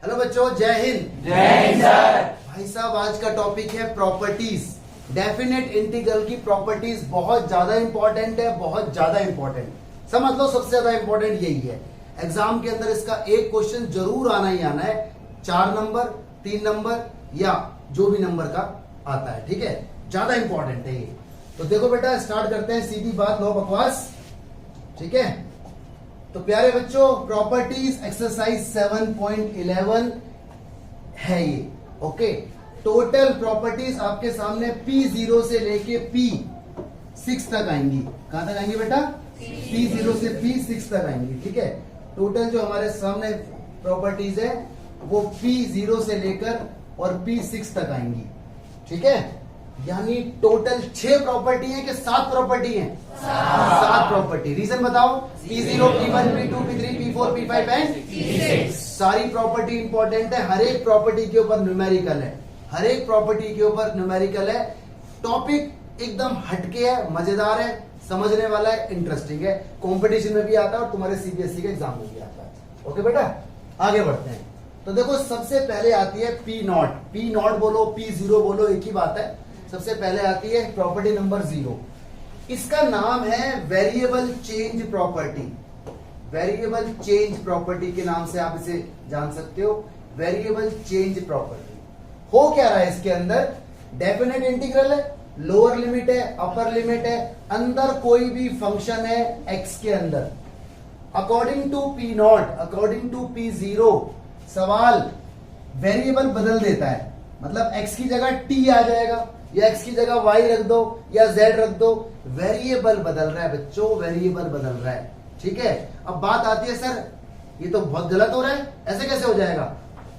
Hello बच्चों, जय हिंद। जय हिंद सर। भाई साहब, आज का टॉपिक है प्रॉपर्टीज। डेफिनेट इंटीग्रल की प्रॉपर्टीज बहुत ज्यादा इंपॉर्टेंट है, बहुत ज्यादा इंपॉर्टेंट। समझ लो, सबसे ज्यादा इंपॉर्टेंट यही है। एग्जाम के अंदर इसका एक क्वेश्चन जरूर आना ही आना है, 4 नंबर, 3 नंबर या जो भी नंबर का आता है। ठीक है, ज्यादा इंपॉर्टेंट है ये। तो देखो बेटा, स्टार्ट करते हैं, सीधी बात, नो बकवास। ठीक है, तो प्यारे बच्चों, प्रॉपर्टीज एक्सरसाइज 7.11 है ये। ओके, टोटल प्रॉपर्टीज आपके सामने P0 से लेके P6 तक आएंगी। कहां तक आएंगी बेटा? P0 से P6 तक आएंगी। ठीक है, टोटल जो हमारे सामने प्रॉपर्टीज है वो P0 से लेकर और P6 तक आएंगी। ठीक है, यानी टोटल 6 प्रॉपर्टी है कि 7 प्रॉपर्टी है? 7 प्रॉपर्टी। रीजन बताओ। P0, P1, P2, P3, P4, P5 and P6। सारी प्रॉपर्टी इंपॉर्टेंट है, हर एक प्रॉपर्टी के ऊपर न्यूमेरिकल है, हर एक प्रॉपर्टी के ऊपर न्यूमेरिकल है। टॉपिक एकदम हटके है, मजेदार है, समझने वाला है, इंटरेस्टिंग है, कंपटीशन में भी आता है और तुम्हारे सीबीएसई के एग्जाम में भी आता है। ओके बेटा, आगे बढ़ते हैं। तो देखो, सबसे पहले आती है P0। P0 बोलो, P0 बोलो, एक ही बात है। सबसे पहले आती है प्रॉपर्टी नंबर 0। इसका नाम है variable change property. Variable change property के नाम से आप इसे जान सकते हो, वेरिएबल चेंज प्रॉपर्टी। हो क्या रहा है इसके अंदर? डेफिनेट इंटीग्रल है, लोअर लिमिट है, अपर लिमिट है, अंदर कोई भी फंक्शन है x के अंदर। According to P0, according to P0 सवाल वेरिएबल बदल देता है। मतलब x की जगह t आ जाएगा, या x की जगह y रख दो, या z रख दो। वेरिएबल बदल रहा है बच्चों, वेरिएबल बदल रहा है। ठीक है, अब बात आती है, सर ये तो बहुत गलत हो रहा है, ऐसे कैसे हो जाएगा?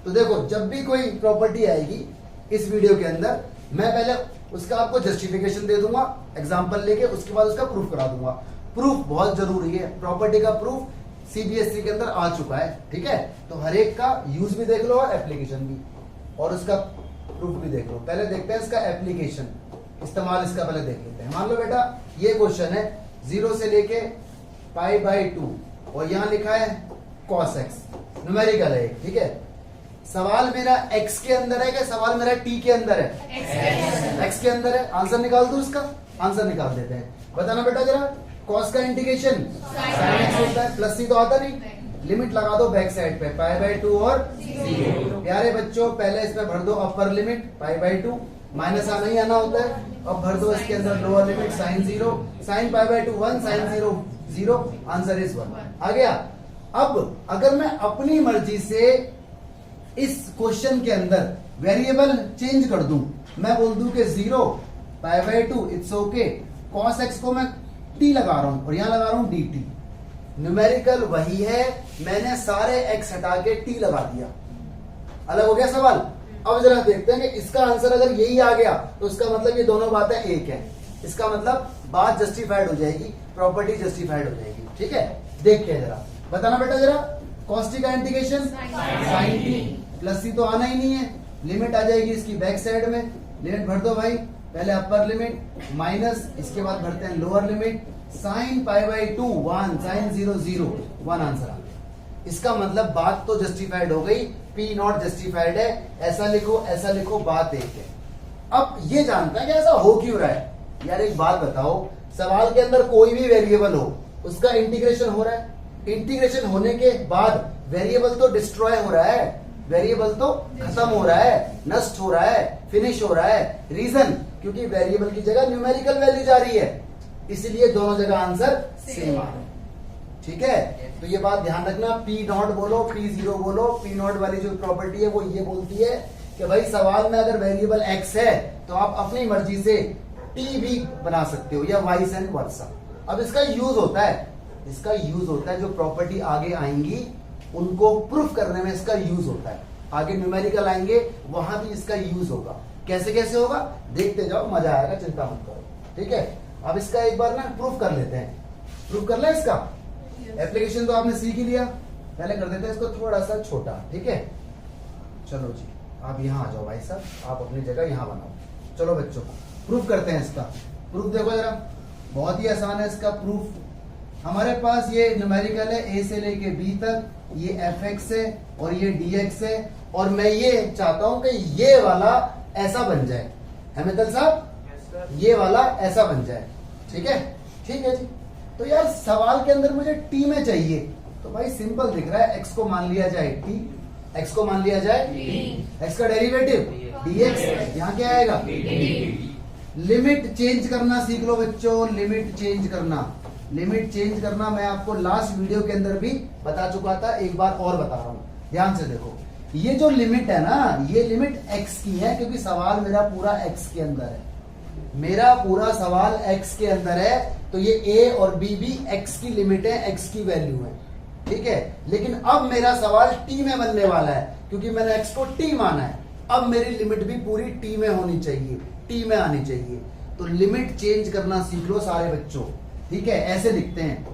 तो देखो, जब भी कोई प्रॉपर्टी आएगी इस वीडियो के अंदर, मैं पहले उसका आपको जस्टिफिकेशन दे दूंगा एग्जांपल लेके, उसके बाद उसका प्रूफ करा दूंगा। प्रूफ बहुत जरूरी है, प्रॉपर्टी का प्रूफ सीबीएसई के अंदर आ चुका है। ठीक है, तो हर एक का यूज भी देख लो और एप्लीकेशन भी, और उसका प्रूफ भी देख लो। पहले देखते हैं इसका एप्लीकेशन, इस्तेमाल इसका पहले देख लेते हैं। मान लो बेटा, ये क्वेश्चन है 0 से लेके π/2 और यहां लिखा है cos x, न्यूमेरिकल है। ठीक है, सवाल मेरा x के अंदर है कि सवाल मेरा t के अंदर है? x के अंदर है। आंसर निकाल दूं इसका? आंसर निकाल देते हैं। बताना बेटा जरा, cos का इंटीग्रेशन sin x होता है, प्लस c तो आता नहीं, लिमिट लगा दो बैक साइड पे, π/2 और 0। प्यारे बच्चों, पहले इसमें भर दो अपर लिमिट π/2, माइनस आना ही आना होता है। अब भर दो इसके अंदर lower limit sin 0, sin π/2 1, sin 0 0, answer is 1। आ गया। अब अगर मैं अपनी मर्जी से इस क्वेश्चन के अंदर वेरिएबल चेंज कर दूं, मैं बोल दूं कि 0 π/2 इट्स ओके, cos x को मैं t लगा रहा हूं और यहां लगा रहा हूं dt। न्यूमेरिकल वही है, मैंने सारे x हटा के t लगा दिया। अलग हो गया सवाल। अब जरा देखते हैं कि इसका आंसर अगर यही आ गया तो इसका मतलब ये दोनों बातें एक है। इसका मतलब बात जस्टिफाइड हो जाएगी, प्रॉपर्टी जस्टिफाइड हो जाएगी। ठीक है, देखते हैं जरा। बताना बेटा जरा, cos t का integration sin t, plus c तो आना ही नहीं है, लिमिट आ जाएगी इसकी बैक साइड में। लिमिट भर दो भाई, पहले अपर लिमिट माइनस, इसके बाद भरते हैं lower limit, sin π/2 1, sin 0 0, 1 answer आ गया। इसका मतलब बात तो जस्टिफाइड हो गई, P0 जस्टिफाइड है। ऐसा लिखो, ऐसा लिखो, बात एक है। अब ये जानता है कि ऐसा हो क्यों रहा है। यार एक बात बताओ, सवाल के अंदर कोई भी वेरिएबल हो, उसका इंटीग्रेशन हो रहा है, इंटीग्रेशन होने के बाद वेरिएबल तो डिस्ट्रॉय हो रहा है, वेरिएबल तो खत्म हो रहा है, नष्ट हो रहा है, फिनिश हो रहा है। रीजन, क्योंकि वेरिएबल की जगह न्यूमेरिकल वैल्यू जा रही है, इसलिए दोनों जगह आंसर सेम आ रहा है। ठीक है, तो ये बात ध्यान रखना। P0 बोलो, P0 बोलो, P0 वाली जो प्रॉपर्टी है वो ये बोलती है कि भाई सवाल में अगर वेरिएबल x है तो आप अपनी मर्जी से t भी बना सकते हो, या वाइस एंड वर्सा। अब इसका यूज होता है, इसका यूज होता है, जो प्रॉपर्टी आगे आएंगी उनको प्रूफ करने में इसका यूज होता है। आगे न्यूमेरिकल आएंगे, वहां भी इसका यूज होगा। कैसे कैसे होगा देखते जाओ, मजा आएगा, चिंता मत करो। ठीक है, अब इसका एक बार ना प्रूफ कर लेते हैं। प्रूफ कर ले इसका। एप्लीकेशन तो आपने सीख ही लिया, पहले कर देते हैं इसको थोड़ा सा छोटा। ठीक है, चलो जी, आप यहाँ आ जाओ भाई साहब, आप अपनी जगह यहाँ बनाओ। चलो बच्चों, प्रूफ करते हैं इसका। प्रूफ देखो जरा, बहुत ही आसान है इसका प्रूफ। हमारे पास ये न्यूमेरिकल है ए से लेके बी तक, ये fx है और ये dx है, और मैं ये चाहता हूं कि ये वाला ऐसा बन जाए, है मित्तल साहब, ये वाला ऐसा बन जाए। ठीक है, ठीक है जी। तो यार सवाल के अंदर मुझे टी में चाहिए, तो भाई सिंपल दिख रहा है, x को मान लिया जाए टी, x को मान लिया जाए x का डेरिवेटिव dx, यहाँ क्या आएगा, लिमिट चेंज करना सीख लो बच्चों, लिमिट चेंज करना, लिमिट चेंज करना मैं आपको लास्ट वीडियो के अंदर भी बता चुका था, एक बार और बता रहा हूं, ध्यान से देखो। ये जो लिमिट है ना, ये लिमिट x की है, क्योंकि सवाल मेरा पूरा x के अंदर है, मेरा पूरा सवाल x के अंदर है, तो ये a और b भी x की लिमिट है, x की वैल्यू है, ठीक है। लेकिन अब मेरा सवाल t में बनने वाला है, क्योंकि मैंने x को t माना है, अब मेरी लिमिट भी पूरी t में होनी चाहिए, t में आनी चाहिए। तो लिमिट चेंज करना सीख लो सारे बच्चों, ठीक है। ऐसे लिखते हैं,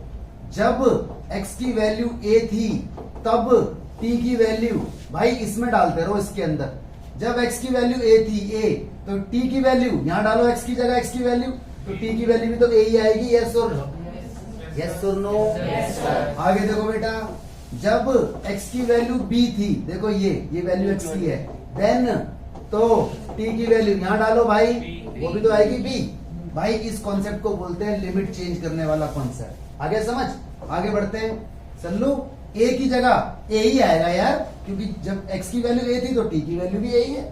जब x की वैल्यू a थी तब t की वैल्यू, भाई इसमें डालते रहो इसके अंदर, जब x की वैल्यू a थी a, तो t की वैल्यू यहां डालो, x की जगह x की वैल्यू, तो t की वैल्यू भी तो a ही आएगी, यस और नो। आगे देखो बेटा, जब x की वैल्यू b थी, देखो ये वैल्यू x की है, देन तो t की वैल्यू यहां डालो भाई, वो भी तो आएगी b। भाई इस कॉन्सेप्ट को बोलते हैं लिमिट चेंज करने वाला कॉन्सेप्ट। आगे समझ, आगे बढ़ते हैं। सल्लू a की जगह a ही आएगा यार, क्योंकि जब x की वैल्यू a थी तो t की वैल्यू भी a ही है,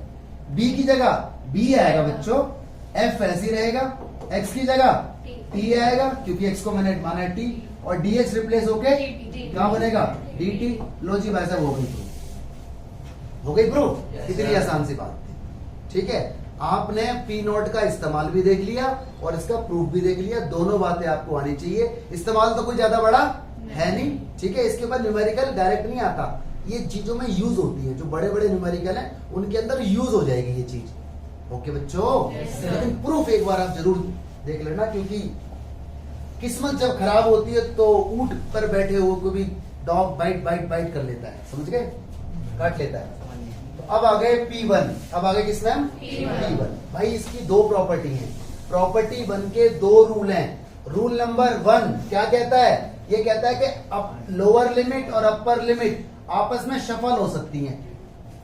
b की जगह b आएगा बच्चों, f ऐसे ही रहेगा, x की जगह t आएगा, क्योंकि x को मैंने माना है t, और dx रिप्लेस होके क्या बनेगा, dt। लो जी भाई साहब, हो गई प्रूफ, हो गई प्रूफ, इतनी आसान सी बात थी, ठीक है। आपने पी नोट का इस्तेमाल भी देख लिया और इसका प्रूफ भी देख लिया, दोनों बातें आपको आनी चाहिए। इस्तेमाल तो कोई ज्यादा बड़ा है नहीं, ठीक है। इसके बाद न्यूमेरिकल डायरेक्ट नहीं आता, ये चीजों में यूज होती है, जो बड़े बड़े न्यूमेरिकल हैं उनके अंदर यूज हो जाएगी ये चीज। ओके बच्चों, लेकिन प्रूफ एक बार आप जरूर देख लेना, क्योंकि किस्मत जब खराब होती है तो ऊंट पर बैठे हुए को भी डॉग बाइट बाइट बाइट कर लेता है, समझ गए, काट लेता है। अब आ गए P1, अब आ गए किस मैम, P1। भाई इसकी दो प्रॉपर्टी है, प्रॉपर्टी 1 के दो रूल हैं। रूल नंबर 1 क्या कहता है, ये कहता है कि लोअर लिमिट और अपर लिमिट आपस में शफल हो सकती हैं।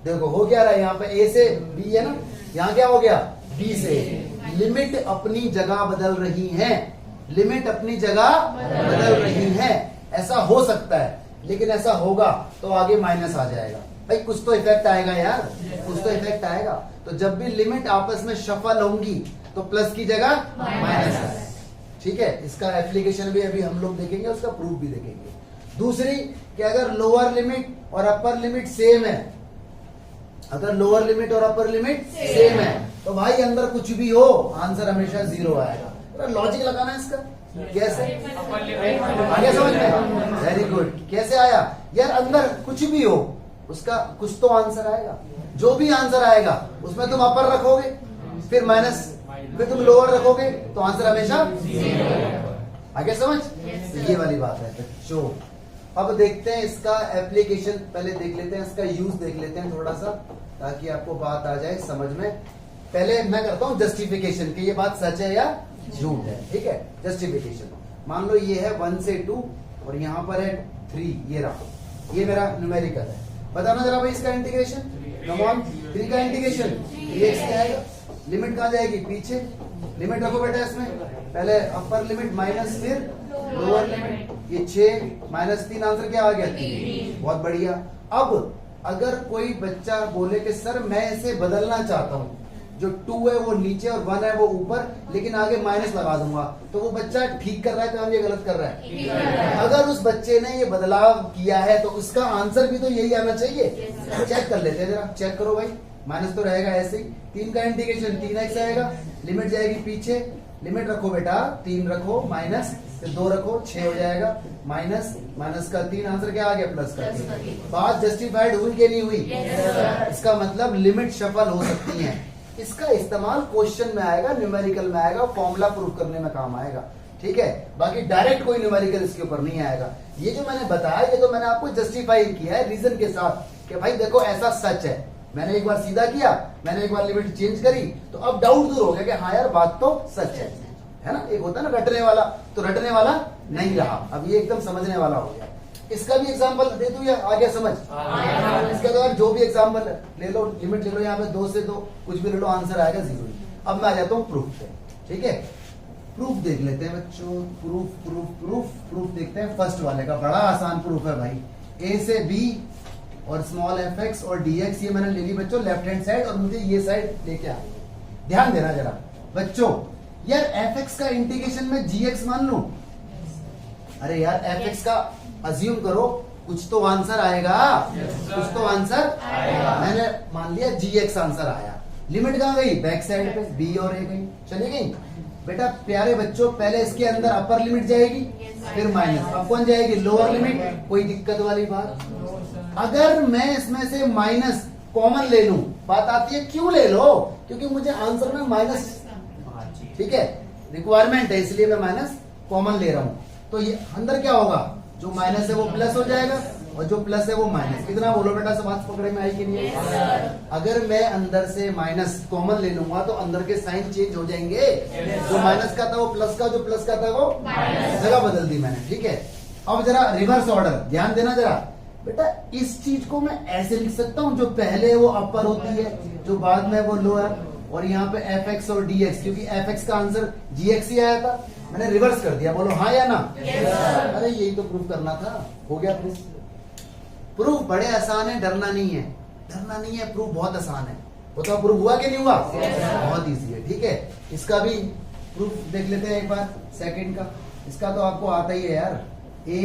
देखो हो क्या रहा है, यहाँ पे A से B है ना, यहाँ क्या हो गया, B से। लिमिट अपनी जगह बदल रही है, लिमिट अपनी जगह बदल रही है, ऐसा हो सकता है, लेकिन ऐसा होगा तो आगे माइनस आ जाएगा। भाई कुछ तो इफेक्ट आएगा यार, कुछ तो इफेक्ट आएगा। तो जब भी लिमिट आपस में शफल होंगी तो प्लस की जगह माइनस आएगा, ठीक है। इसका एप्लीकेशन भी अभी हम लोग देखेंगे, उसका प्रूफ भी देखेंगे। दूसरी कि अगर लोअर लिमिट और अपर लिमिट सेम है, अगर लोअर लिमिट और अपर लिमिट सेम है तो भाई अंदर कुछ भी हो आंसर हमेशा 0 आएगा। लॉजिक लगाना है इसका, कैसे आगे समझ में, वेरी गुड। कैसे आया यार, अंदर कुछ भी हो उसका कुछ तो आंसर आएगा, जो भी आंसर आएगा उसमें तुम अपर रखोगे, फिर माइनस, फिर तुम लोअर रखोगे, तो आंसर हमेशा 0। आगे समझ, तो ये वाली बात है बच्चों। अब देखते हैं इसका एप्लीकेशन, पहले देख लेते हैं इसका यूज, देख लेते हैं थोड़ा सा, ताकि आपको बात आ जाए समझ में। पहले मैं करता हूं जस्टिफिकेशन कि ये बात सच है या झूठ है, ठीक है। जस्टिफिकेशन, मान लो ये है 1 से 2 और यहाँ पर है 3, ये रहा, ये मेरा न्यूमेरिकल है। बताना जरा भाई इसका इंटीग्रेशन, कम ऑन। 3 का इंटीग्रेशन 3x क्या आएगा, लिमिट कहाँ जाएगी, पीछे। लिमिट रखो बेटा इसमें, पहले अपर लिमिट माइनस फिर लोअर लिमिट, ये 6 माइनस 3, आंसर क्या आ गया, 3। बहुत बढ़िया। अब अगर कोई बच्चा बोले कि सर मैं इसे बदलना चाहता हूं, जो 2 है वो नीचे और 1 है वो ऊपर, लेकिन आगे माइनस लगा दूंगा, तो वो बच्चा ठीक कर रहा है काम, ये गलत कर रहा है। अगर उस बच्चे ने ये बदलाव किया है तो उसका आंसर भी तो यही आना चाहिए। चेक कर लेते हैं जरा, चेक करो भाई, माइनस तो रहेगा ऐसे ही। 3 का इंटीग्रेशन 3x आएगा, लिमिट जाएगी पीछे, लिमिट रखो बेटा 3 रखो, माइनस फिर 2 रखो, 6 हो जाएगा, माइनस माइनस का 3, आंसर क्या आ गया, प्लस का 3। बात जस्टिफाइड हुई कि नहीं हुई, इसका मतलब लिमिट शफल हो सकती है। इसका इस्तेमाल क्वेश्चन में आएगा, न्यूमेरिकल में आएगा, फॉर्मूला प्रूफ करने में काम आएगा, ठीक है। बाकी डायरेक्ट कोई न्यूमेरिकल इसके ऊपर नहीं आएगा। ये जो मैंने बताया ये तो मैंने आपको जस्टिफाई किया है रीजन के साथ कि भाई देखो ऐसा सच है। मैंने एक बार सीधा किया, मैंने एक बार लिमिट चेंज करी, तो अब डाउट दूर हो गया कि हाँ यार बात तो सच है ना। एक होता है ना रटने वाला, तो रटने वाला नहीं रहा। अब ये एकदम समझने वाला हो गया। इसका भी एग्जांपल दे दूं या आ गया समझ? इसके बाद जो भी एग्जांपल ले लो, लिमिट ले लो, यहाँ पे 2 से 2 कुछ भी ले लो, आंसर आएगा 0। अब मैं आ जाता हूँ प्रूफ पे। ठीक है, प्रूफ देख लेते हैं बच्चों। प्रूफ प्रूफ प्रूफ प्रूफ देखते हैं फर्स्ट वाले का। बड़ा आसान प्रूफ है भाई। ए से बी और स्मॉल एफ एक्स और डी एक्स, ये मैंने ले ली बच्चों लेफ्ट हैंड साइड, और मुझे ये साइड लेके आनी है। ध्यान देना जरा बच्चों, यार एफ एक्स का इंटीग्रेशन में जी एक्स मान लू। अरे यार एफ एक्स का अज्यूम करो, कुछ तो आंसर आएगा। कुछ तो आंसर आएगा। मैंने मान लिया जी एक्स आंसर आया। लिमिट कहाँ गई? बैक साइड पे बी और ए गई, चली गई। बेटा प्यारे बच्चों, पहले इसके अंदर अपर लिमिट जाएगी, फिर माइनस। अब कौन जाएगी? Lower limit. कोई दिक्कत वाली बात? अगर मैं इसमें से माइनस कॉमन ले लूं, बात आती है क्यों ले लो? क्योंकि मुझे आंसर में माइनस, ठीक है, रिक्वायरमेंट है, इसलिए मैं माइनस कॉमन ले रहा हूं। तो ये अंदर क्या होगा? जो माइनस है वो प्लस हो जाएगा, और जो प्लस है वो माइनस। कितना बोलो बेटा, सब हाथ पकड़े में आई कि नहीं? अगर मैं अंदर से माइनस कॉमन ले लूंगा तो अंदर के साइन चेंज हो जाएंगे। जो माइनस का था वो प्लस का, जो प्लस का था वो जगह बदल दी मैंने। ठीक है, अब जरा रिवर्स ऑर्डर ध्यान देना जरा बेटा। इस चीज को मैं ऐसे लिख सकता हूँ, जो पहले वो अपर होती है, जो बाद में वो लोअर, और यहाँ पे एफ एक्स और डी एक्स, क्योंकि एफ एक्स का आंसर जी एक्स ही आया था, मैंने रिवर्स कर दिया। बोलो हाँ या ना? अरे यही तो प्रूफ करना था, हो गया प्रूफ। प्रूफ बड़े आसान है, डरना नहीं है, डरना नहीं है, प्रूफ बहुत आसान है। बताओ प्रूफ हुआ कि नहीं हुआ? बहुत इजी है। ठीक है, इसका भी प्रूफ देख लेते हैं एक बार सेकंड का। इसका तो आपको आता ही है यार। ए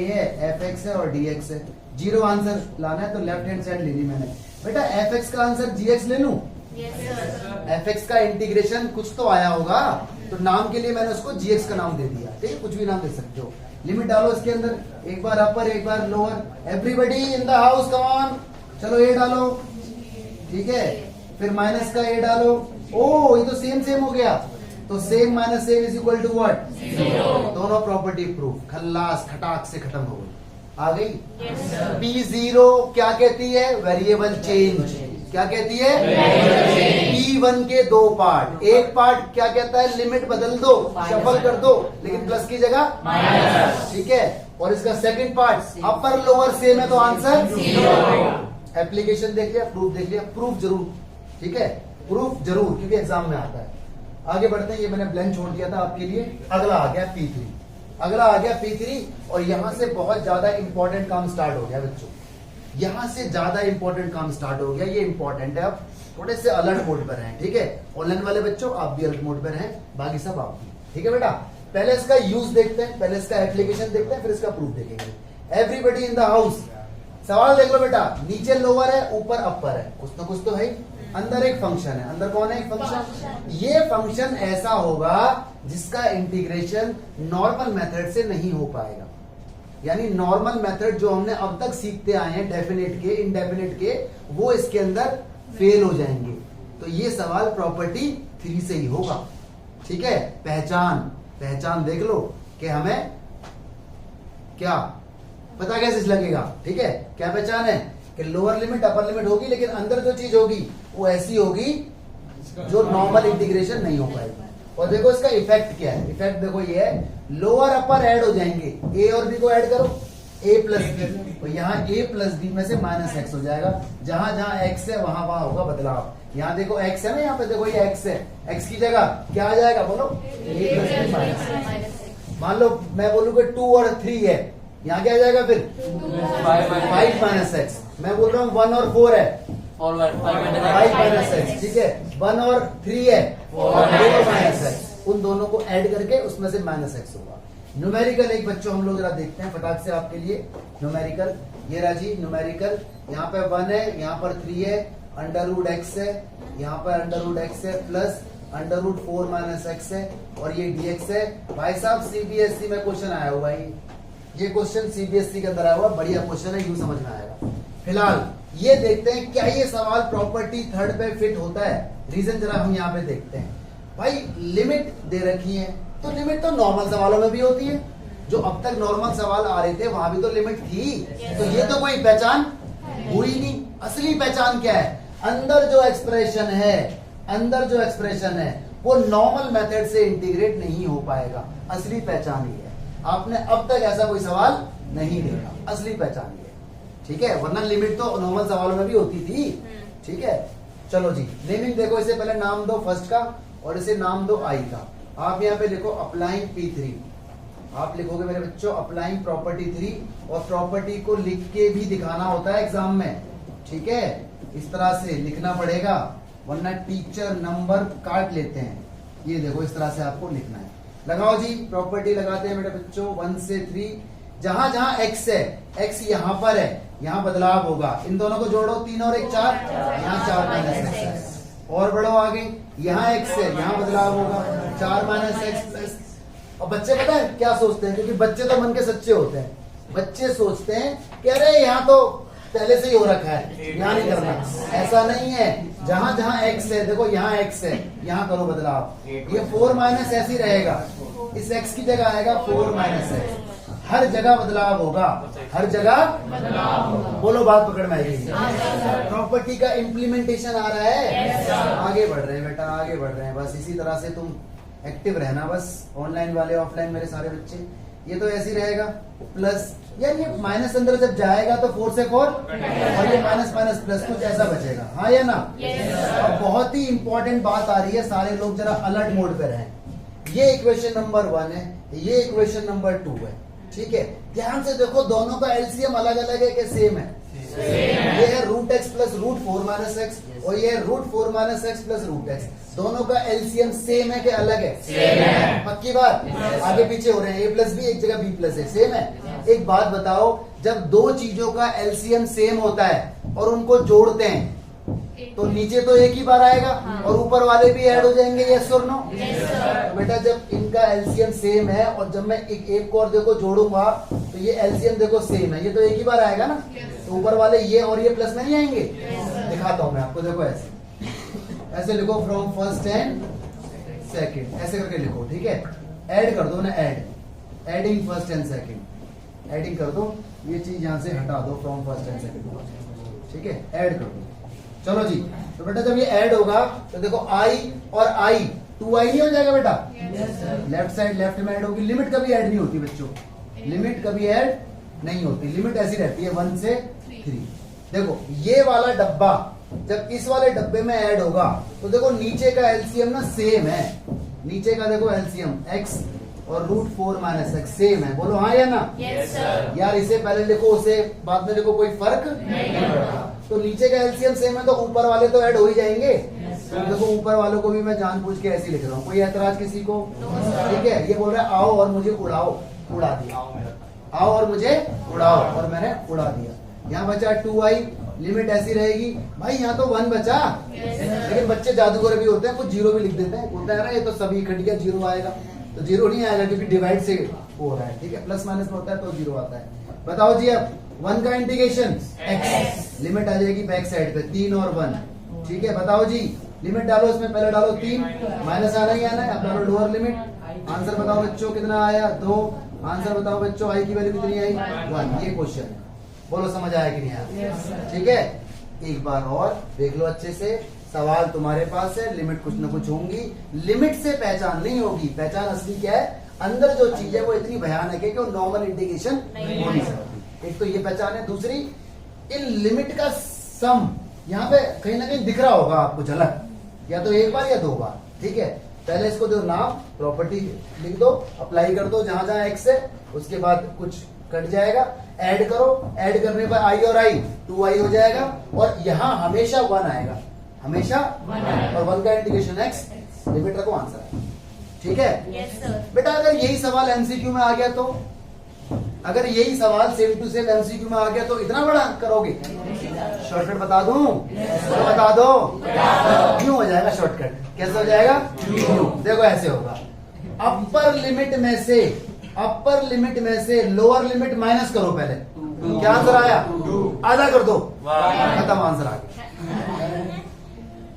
है, एफ एक्स है और डी एक्स है। 0 आंसर लाना है तो लेफ्ट हैंड साइड ले ली मैंने। बेटा एफ एक्स का आंसर जी एक्स ले लूं? एफ एक्स का इंटीग्रेशन कुछ तो आया होगा, तो नाम के लिए मैंने उसको जी एक्स का नाम दे दिया। ठीक है, कुछ भी नाम दे सकते हो। लिमिट डालो इसके अंदर, एक बार अपर एक बार lower. Everybody in the house come on, चलो ए डालो। ठीक है, फिर माइनस का ए डालो। ओ ये तो सेम सेम हो गया, तो same minus same is equal to what? 0। दोनों प्रॉपर्टी प्रूफ, खल्लास, खटाक से खत्म हो गई। आ गई? P0 क्या कहती है? Variable change. क्या कहती है? P1 के 2 पार्ट। एक पार्ट क्या कहता है? लिमिट बदल दो, शफल कर दो, लेकिन प्लस की जगह माइनस। ठीक है, और इसका second part upper lower same है, तो आंसर 0। एप्लीकेशन देख लिया, प्रूफ देख लिया। प्रूफ जरूर, ठीक है, प्रूफ जरूर, क्योंकि एग्जाम में आता है। आगे बढ़ते हैं, ये मैंने ब्लैंक छोड़ दिया था आपके लिए। अगला आ गया P3। अगला आ गया P3, और यहां से बहुत ज्यादा इंपॉर्टेंट काम स्टार्ट हो गया बच्चों। यहां से ज्यादा इंपॉर्टेंट काम स्टार्ट हो गया। ये इंपॉर्टेंट है, अब थोड़े से अलर्ट मोड पर हैं। ठीक है, ऑनलाइन वाले बच्चों आप भी अलर्ट मोड पर हैं, बाकी सब आप भी। ठीक है बेटा, पहले इसका यूज देखते हैं, पहले इसका एप्लीकेशन देखते हैं, फिर इसका प्रूफ देखेंगे। एवरीबडी इन द हाउस, सवाल देख लो बेटा। नीचे लोअर है, ऊपर अपर है, कुछ तो है। अंदर एक फंक्शन है, अंदर कौन है? एक फंक्शन। ये फंक्शन ऐसा होगा जिसका इंटीग्रेशन नॉर्मल मेथड से नहीं हो पाएगा। यानी नॉर्मल मेथड जो हमने अब तक सीखते आए हैं, डेफिनेट के, इनडेफिनेट के, वो इसके अंदर फेल हो जाएंगे। तो ये सवाल प्रॉपर्टी 3 से ही होगा। ठीक है, पहचान देख लो कि हमें क्या पता कैसे लगेगा। ठीक है, क्या पहचान है? कि लोअर लिमिट अपर लिमिट होगी, लेकिन अंदर जो चीज होगी वो ऐसी होगी जो नॉर्मल इंटीग्रेशन नहीं हो पाएगी। और देखो इसका इफेक्ट क्या है। इफेक्ट देखो ये है, लोअर अपर ऐड हो जाएंगे, ए और बी को ऐड करो, ए प्लस बी, तो यहाँ ए प्लस बी में से माइनस एक्स हो जाएगा। जहां जहां एक्स है वहां वहां होगा बदलाव। यहाँ देखो एक्स है ना, यहाँ पे देखो ये एक्स है, एक्स की जगह क्या आ जाएगा? बोलो ए प्लस बी माइनस। मान लो मैं बोलूँ कि 2 और 3 है, यहाँ क्या आ जाएगा फिर? 5 माइनस एक्स। मैं बोल रहा हूँ 1 और 4 है, 5 माइनस एक्स। ठीक है, 1 और 3 है, 4 माइनस एक्स। उन दोनों को ऐड करके उसमें से माइनस एक्स होगा। न्यूमेरिकल एक बच्चों हम लोग जरा देखते हैं फटाक से आपके लिए। न्यूमेरिकल ये रहा जी, न्यूमेरिकल। यहाँ पे 1 है, यहाँ पर 3 है, अंडर रूट एक्स है, यहाँ पर अंडर रूट एक्स है, plus under root 4 minus X है, और ये dx है। भाई साहब सीबीएसई में क्वेश्चन आया हुआ है, ये क्वेश्चन सीबीएसई के अंदर आया हुआ, बढ़िया क्वेश्चन है, यूं समझ में आएगा। फिलहाल ये देखते हैं क्या ये सवाल प्रॉपर्टी 3 पे फिट होता है। रीजन जरा हम यहाँ पे देखते हैं। भाई लिमिट दे रखी है, तो लिमिट तो नॉर्मल सवालों में भी होती है। जो अब तक नॉर्मल सवाल आ रहे थे वहां भी तो लिमिट थी। तो ये तो कोई पहचान हुई नहीं। असली पहचान क्या है? अंदर जो एक्सप्रेशन है वो नॉर्मल मेथड से इंटीग्रेट नहीं हो पाएगा। असली पहचान ही है। आपने अब तक ऐसा कोई सवाल नहीं देखा, असली पहचान ये, ठीक है। वरना लिमिट तो नॉर्मल सवालों में भी होती थी, ठीक है। चलो जी, नेमिंग देखो, इसे पहले नाम दो फर्स्ट का और इसे नाम दो आई का। आप यहाँ पे लिखो अप्लाइंग P3, आप लिखोगे मेरे बच्चों अप्लाइंग प्रॉपर्टी 3, और प्रॉपर्टी को लिख के भी दिखाना होता है एग्जाम में, ठीक है। इस तरह से लिखना पड़ेगा, वरना टीचर नंबर काट लेते हैं। ये देखो इस तरह से आपको लिखना है। लगाओ जी, प्रॉपर्टी लगाते हैं मेरे बच्चों 1 से 3। जहां जहां x है, x यहाँ पर है, यहाँ बदलाव होगा। इन दोनों को जोड़ो, 3 और 1 4, यहाँ 4 माइनस x है। और बढ़ो आगे, यहाँ x है, यहाँ बदलाव होगा 4 माइनस x प्लस। और बच्चे पता है क्या सोचते हैं, क्योंकि बच्चे तो मन के सच्चे होते हैं। बच्चे सोचते हैं कि अरे यहाँ तो पहले से ही हो रखा है, यहाँ नहीं करना। ऐसा नहीं है, जहां जहां x है, देखो यहाँ x है, यहाँ करो बदलाव। ये 4 माइनस ऐसे ही रहेगा, इस x की जगह आएगा 4 माइनस x। हर जगह बदलाव होगा, हर जगह बोलो, बात पकड़ में आएगी। प्रॉपर्टी का इम्प्लीमेंटेशन आ रहा है, आगे बढ़ रहे हैं बेटा, आगे बढ़ रहे हैं। बस इसी तरह से तुम एक्टिव रहना, बस ऑनलाइन वाले ऑफलाइन मेरे सारे बच्चे। ये तो ऐसे ही रहेगा, प्लस यार ये माइनस अंदर जब जाएगा तो 4 से 4 और ये माइनस माइनस प्लस कुछ ऐसा बचेगा, हाँ या ना। और बहुत ही इंपॉर्टेंट बात आ रही है, सारे लोग जरा अलर्ट मोड पे रहें। ये इक्वेशन नंबर 1 है, ये इक्वेशन नंबर 2 है, ठीक है। ध्यान से देखो, दोनों का एलसीएम अलग अलग है कि सेम है? ये है root X plus root 4 minus X, और ये है root 4 minus X plus root X. दोनों का एलसीएम सेम है कि अलग है? सेम है। पक्की बात, आगे पीछे हो रहे हैं, ए प्लस बी एक जगह बी प्लस है, सेम है। एक बात बताओ, जब दो चीजों का एलसीएम सेम होता है और उनको जोड़ते हैं तो नीचे तो एक ही बार आएगा और ऊपर वाले भी ऐड हो जाएंगे, यस और नो? तो बेटा जब इनका एलसीएम सेम है और जब मैं एक को और देखो जोड़ूंगा तो ये एलसीएम देखो सेम है, ये तो एक ही बार आएगा ना, तो ऊपर वाले ये और ये प्लस में नहीं आएंगे। दिखाता हूं मैं आपको, देखो ऐसे लिखो, फ्रॉम फर्स्ट एंड सेकंड, ऐसे करके लिखो, ठीक है। ऐड कर दो ना, adding first and second, adding कर दो, ये चीज यहां से हटा दो, फ्रॉम फर्स्ट एंड सेकंड, ठीक है, ऐड कर दो। चलो जी, तो बेटा जब ये ऐड होगा तो देखो आई और आई 2i नहीं हो जाएगा बेटा? लेफ्ट साइड लेफ्ट में ऐड होगी। लिमिट कभी ऐड नहीं होती बच्चों, लिमिट कभी ऐड नहीं होती, लिमिट ऐसी रहती है 1 से 3। देखो ये वाला डब्बा जब इस वाले डब्बे में ऐड होगा तो देखो नीचे का एलसीएम ना सेम है, नीचे का देखो एलसीएम x और रूट 4 माइनस एक्स सेम है, बोलो हाँ या ना? yes, sir. यार इसे पहले लिखो, उसे बाद में लिखो, कोई फर्क नहीं पड़ता। तो नीचे का एलसीएम सेम है तो ऊपर वाले तो ऐड हो ही जाएंगे। yes, तो देखो ऊपर वालों को भी मैं जानबूझ के ऐसे लिख रहा हूँ, कोई ऐतराज किसी को? ठीक है, ये बोल रहा है आओ और मुझे उड़ाओ, उड़ा दिया, आओ और मुझे उड़ाओ और मैंने उड़ा दिया। यहाँ बचा 2i, लिमिट ऐसी रहेगी भाई, यहाँ तो 1 बचा। लेकिन बच्चे जादूगर भी होते हैं, कुछ जीरो भी लिख देते हैं, बोलता है ना ये तो सभी इकट्ठा जीरो आएगा, तो जीरो नहीं आएगा क्योंकि डिवाइड से हो रहा है, ठीक है। प्लस माइनस में होता है तो जीरो आता है। बताओ जी, अब 1 का इंटीग्रेशन x, लिमिट आ जाएगी बैक साइड पे 3 और 1, ठीक है। बताओ जी, लिमिट डालो, इसमें पहले डालो 3, माइनस आना ही आना है, अब डालो लोअर लिमिट। आंसर बताओ बच्चों कितना आया? 2। आंसर बताओ बच्चों आई की वैल्यू कितनी आई? 1। ये क्वेश्चन है, बोलो समझ आया कि नहीं आया? ठीक है, एक बार और देख लो अच्छे से, सवाल तुम्हारे पास है, लिमिट कुछ ना कुछ होंगी, लिमिट से पहचान नहीं होगी। पहचान असली क्या है? अंदर जो चीज है वो इतनी भयानक है कि वो नॉर्मल इंटीग्रेशन हो नहीं सकती। एक तो ये पहचान है, दूसरी इन लिमिट का सम यहाँ पे कहीं ना कहीं दिख रहा होगा आपको झलक, या तो एक बार या 2 बार, ठीक है। पहले इसको दो नाम, प्रॉपर्टी लिख दो, अप्लाई कर दो जहां जहां x है, उसके बाद कुछ कट जाएगा, ऐड करो, ऐड करने पर आई और आई 2i हो जाएगा और यहाँ हमेशा 1 आएगा, हमेशा 1 और 1 का इंटीग्रेशन x, लिमिट रखो, आंसर है, ठीक है। yes, sir. बेटा अगर यही सवाल एमसीक्यू में आ गया तो, अगर यही सवाल सेम टू सेम एमसीक्यू में आ गया तो इतना बड़ा करोगे? शॉर्टकट बता दूं? तो बता दो, क्यों हो जाएगा शॉर्टकट? कैसे हो जाएगा? देखो ऐसे होगा, अपर लिमिट में से लोअर लिमिट माइनस करो पहले, क्या आंसर आया? आधा कर दो, खत्म, आंसर आ गया,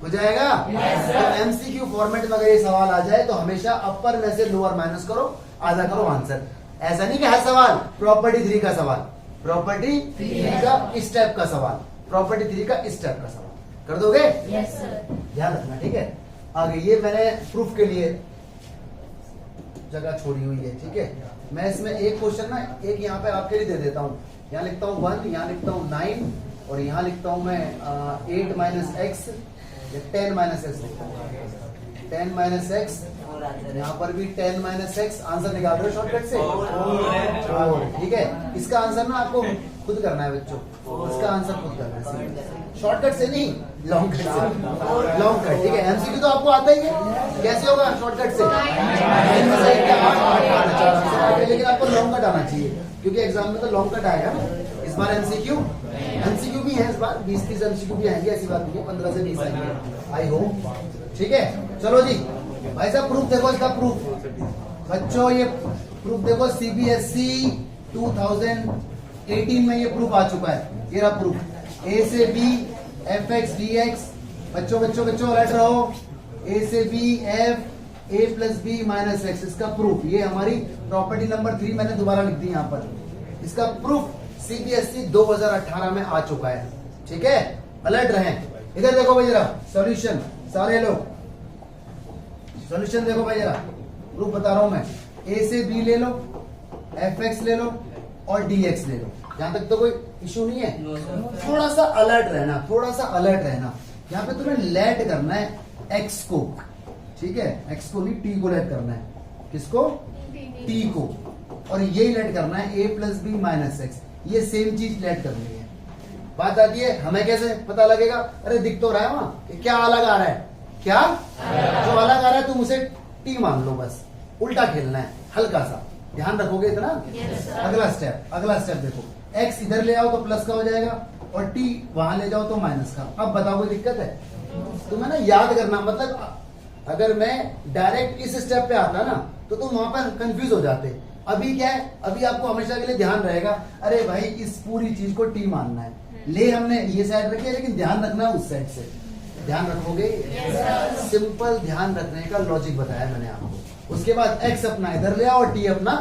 हो जाएगा। तो एमसीक्यू फॉर्मेट में अगर ये सवाल आ जाए तो हमेशा अपर में से लोअर माइनस करो, आधा करो, आंसर। ऐसा नहीं कि हर सवाल प्रॉपर्टी 3 का सवाल, प्रॉपर्टी 3 का इस टाइप का सवाल, प्रॉपर्टी 3 का इस टाइप का सवाल कर दोगे? yes, sir. ध्यान रखना, ठीक है। आगे ये मैंने प्रूफ के लिए जगह छोड़ी हुई है, ठीक है। मैं इसमें एक क्वेश्चन ना एक यहाँ पे आपके लिए दे देता हूँ। यहाँ लिखता हूँ 1, यहाँ लिखता हूँ 9 और यहाँ लिखता हूँ मैं 8 माइनस एक्स, 10 माइनस एक्स लिखता हूँ, 10 माइनस एक्स। यहाँ पर भी 10 माइनस एक्स। आंसर निकाल रहे हो शॉर्टकट से, ठीक है। इसका आंसर ना आपको खुद करना है बच्चों, इसका आंसर खुद करना है, शॉर्टकट से नहीं, लॉन्ग कट से, लॉन्ग कट, ठीक है। एमसीक्यू तो आपको आता ही है, कैसे होगा शॉर्टकट से, लेकिन आपको लॉन्ग कट आना चाहिए क्योंकि एग्जाम में तो लॉन्ग कट आएगा ना। इस बार एमसीक्यू भी है, इस बार 20-30 एमसीक्यू भी आएंगे, ऐसी बात नहीं है, 15 से 20 आएंगे, आई होप, ठीक है। चलो जी भाई साहब, प्रूफ देखो इसका, प्रूफ बच्चों ये प्रूफ देखो, सीबीएसई 2018 में ये प्रूफ आ चुका है। ये रहा प्रूफ, ए से B F X D X. बच्चों बच्चों बच्चों अलर्ट रहो, ए से B F A plus B minus X, इसका प्रूफ। ये हमारी प्रॉपर्टी नंबर 3 मैंने दोबारा लिख दी यहाँ पर। इसका प्रूफ सीबीएसई 2018 में आ चुका है, ठीक है। अलर्ट रहें। इधर देखो भाई जरा सॉल्यूशन, सारे लोग सॉल्यूशन देखो भाई जरा, प्रूफ बता रहा हूं मैं। ए से बी ले लो, एफ एक्स ले लो और डी एक्स ले लो, यहां तक तो कोई इशू नहीं है। थोड़ा सा अलर्ट रहना, थोड़ा सा अलर्ट रहना। यहाँ पे तुम्हें लेट करना है एक्स को, ठीक है, एक्स को नहीं टी को लेट करना है। किसको? टी को। और यही लेट करना है ए प्लस बी माइनस एक्स, ये सेम चीज लेट करनी है। बात आती है हमें कैसे पता लगेगा? अरे दिख तो रहा है वहां, क्या अलग आ रहा है, क्या जो अलग आ रहा है तुम उसे टी मान लो, बस उल्टा खेलना है, हल्का सा ध्यान रखोगे इतना। अगला स्टेप देखो, एक्स इधर ले आओ तो प्लस का हो जाएगा और टी वहां ले जाओ तो माइनस का। अब बताओ कोई दिक्कत है? तुम्हें ना याद करना, मतलब अगर मैं डायरेक्ट इस स्टेप पे आता ना तो तुम वहां पर कंफ्यूज हो जाते। अभी क्या है, अभी आपको हमेशा के लिए ध्यान रहेगा, अरे भाई इस पूरी चीज को टी मानना है। ले हमने ये साइड रखी है लेकिन ध्यान रखना है उस साइड से, ध्यान रखोगे। सिंपल ध्यान रखने का लॉजिक बताया मैंने आपको। उसके बाद एक्स अपना इधर ले आओ और टी अपना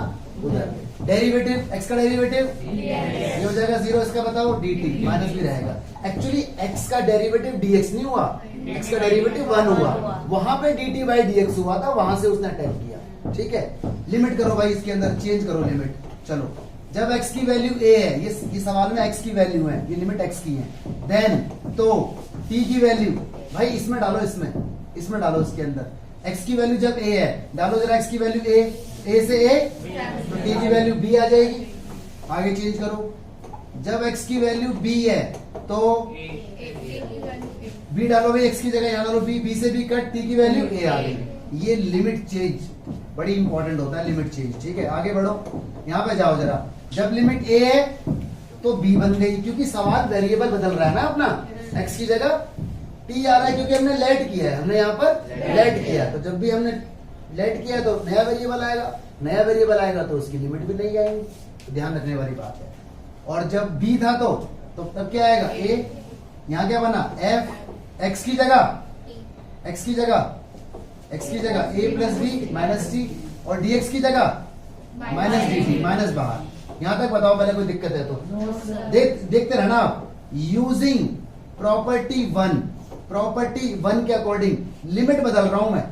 उधर। डेरिवेटिव, एक्स का डेरिवेटिव ये हो जाएगा 0, इसका बताओ डी टी, माइनस भी रहेगा। एक्चुअली एक्स का डेरिवेटिव dx नहीं हुआ, एक्स का डेरिवेटिव 1 हुआ, वहां पे dt बाई dx हुआ था, वहां से उसने अटैक किया, ठीक है। लिमिट करो भाई, इसके अंदर चेंज करो लिमिट। चलो जब x की वैल्यू a है, ये सवाल में x की वैल्यू है, ये लिमिट x की है, देन तो t की वैल्यू भाई इसमें डालो, इसमें डालो, इसके अंदर x की वैल्यू जब a है, डालो जरा x की वैल्यू a से a तो t की वैल्यू b आ जाएगी। आगे चेंज करो, जब x की वैल्यू b है तो b डालो भाई, x की जगह यहाँ डालो b, b से b कट, t की वैल्यू a आ गई। ये लिमिट चेंज बड़ी इंपॉर्टेंट होता है, लिमिट चेंज, ठीक है। आगे बढ़ो, यहाँ पे जाओ जरा, जब लिमिट a है तो b बन गई, क्योंकि सवाल वेरिएबल बदल रहा है ना अपना, x की जगह t आ रहा है क्योंकि हमने लेट किया है, हमने यहाँ पर लेट किया। तो जब भी हमने लेट किया तो नया वेरिएबल आएगा, नया वेरिएबल आएगा तो उसकी लिमिट भी नहीं आएगी, तो ध्यान रखने वाली बात है। और जब b था तो तब क्या आएगा a, यहाँ क्या बना f, x की जगह a plus B minus T और dx की जगह माइनस डी टी, माइनस बाहर। यहां तक बताओ पहले कोई दिक्कत है तो देखते रहना आप। यूजिंग प्रॉपर्टी 1 के अकॉर्डिंग लिमिट बदल रहा हूं मैं।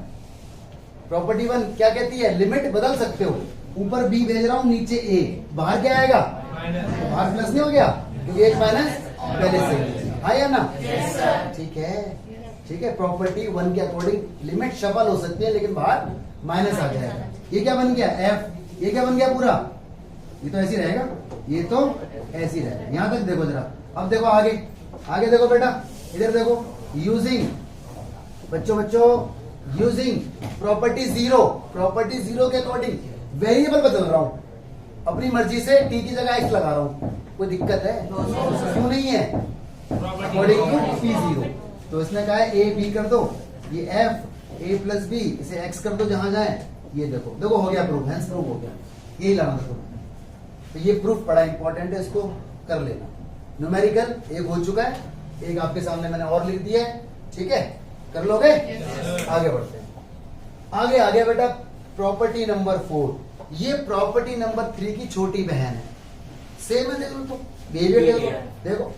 प्रॉपर्टी 1 क्या कहती है, लिमिट बदल सकते हो। ऊपर b भेज रहा हूं, नीचे a, बाहर क्या आएगा, बाहर प्लस नहीं हो गया क्योंकि एक माइनस पहले से, हाँ या ना? ठीक है। प्रॉपर्टी 1 के अकॉर्डिंग लिमिट शफल हो सकती है लेकिन बाहर माइनस आ जाएगा। ये क्या बन गया f, ये क्या बन गया पूरा, ये तो ऐसे रहेगा, ये तो ऐसे ही रहेगा। यहां तक देखो जरा, अब देखो आगे देखो बेटा, इधर देखो। यूजिंग बच्चों यूजिंग प्रॉपर्टी 0 के अकॉर्डिंग वेरिएबल बदल रहा हूं, अपनी मर्जी से t की जगह x लगा रहा हूं। कोई दिक्कत है? क्यों नहीं है? According to p0। तो इसने कहा है a b कर दो, ये f a प्लस b, इसे x कर दो जहां जाए। ये देखो हो गया प्रूफ, हैंस प्रूफ हो गया। यही लाना था तो ये प्रूफ बड़ा इंपॉर्टेंट है, इसको कर लेना। न्यूमेरिकल एक हो चुका है, एक आपके सामने मैंने और लिख दिया है, ठीक है, कर लोगे? आगे बढ़ते हैं। आगे बेटा प्रॉपर्टी नंबर 4, ये प्रॉपर्टी नंबर 3 की छोटी बहन है। सेम है, देखो तो बिहेवियर देखो,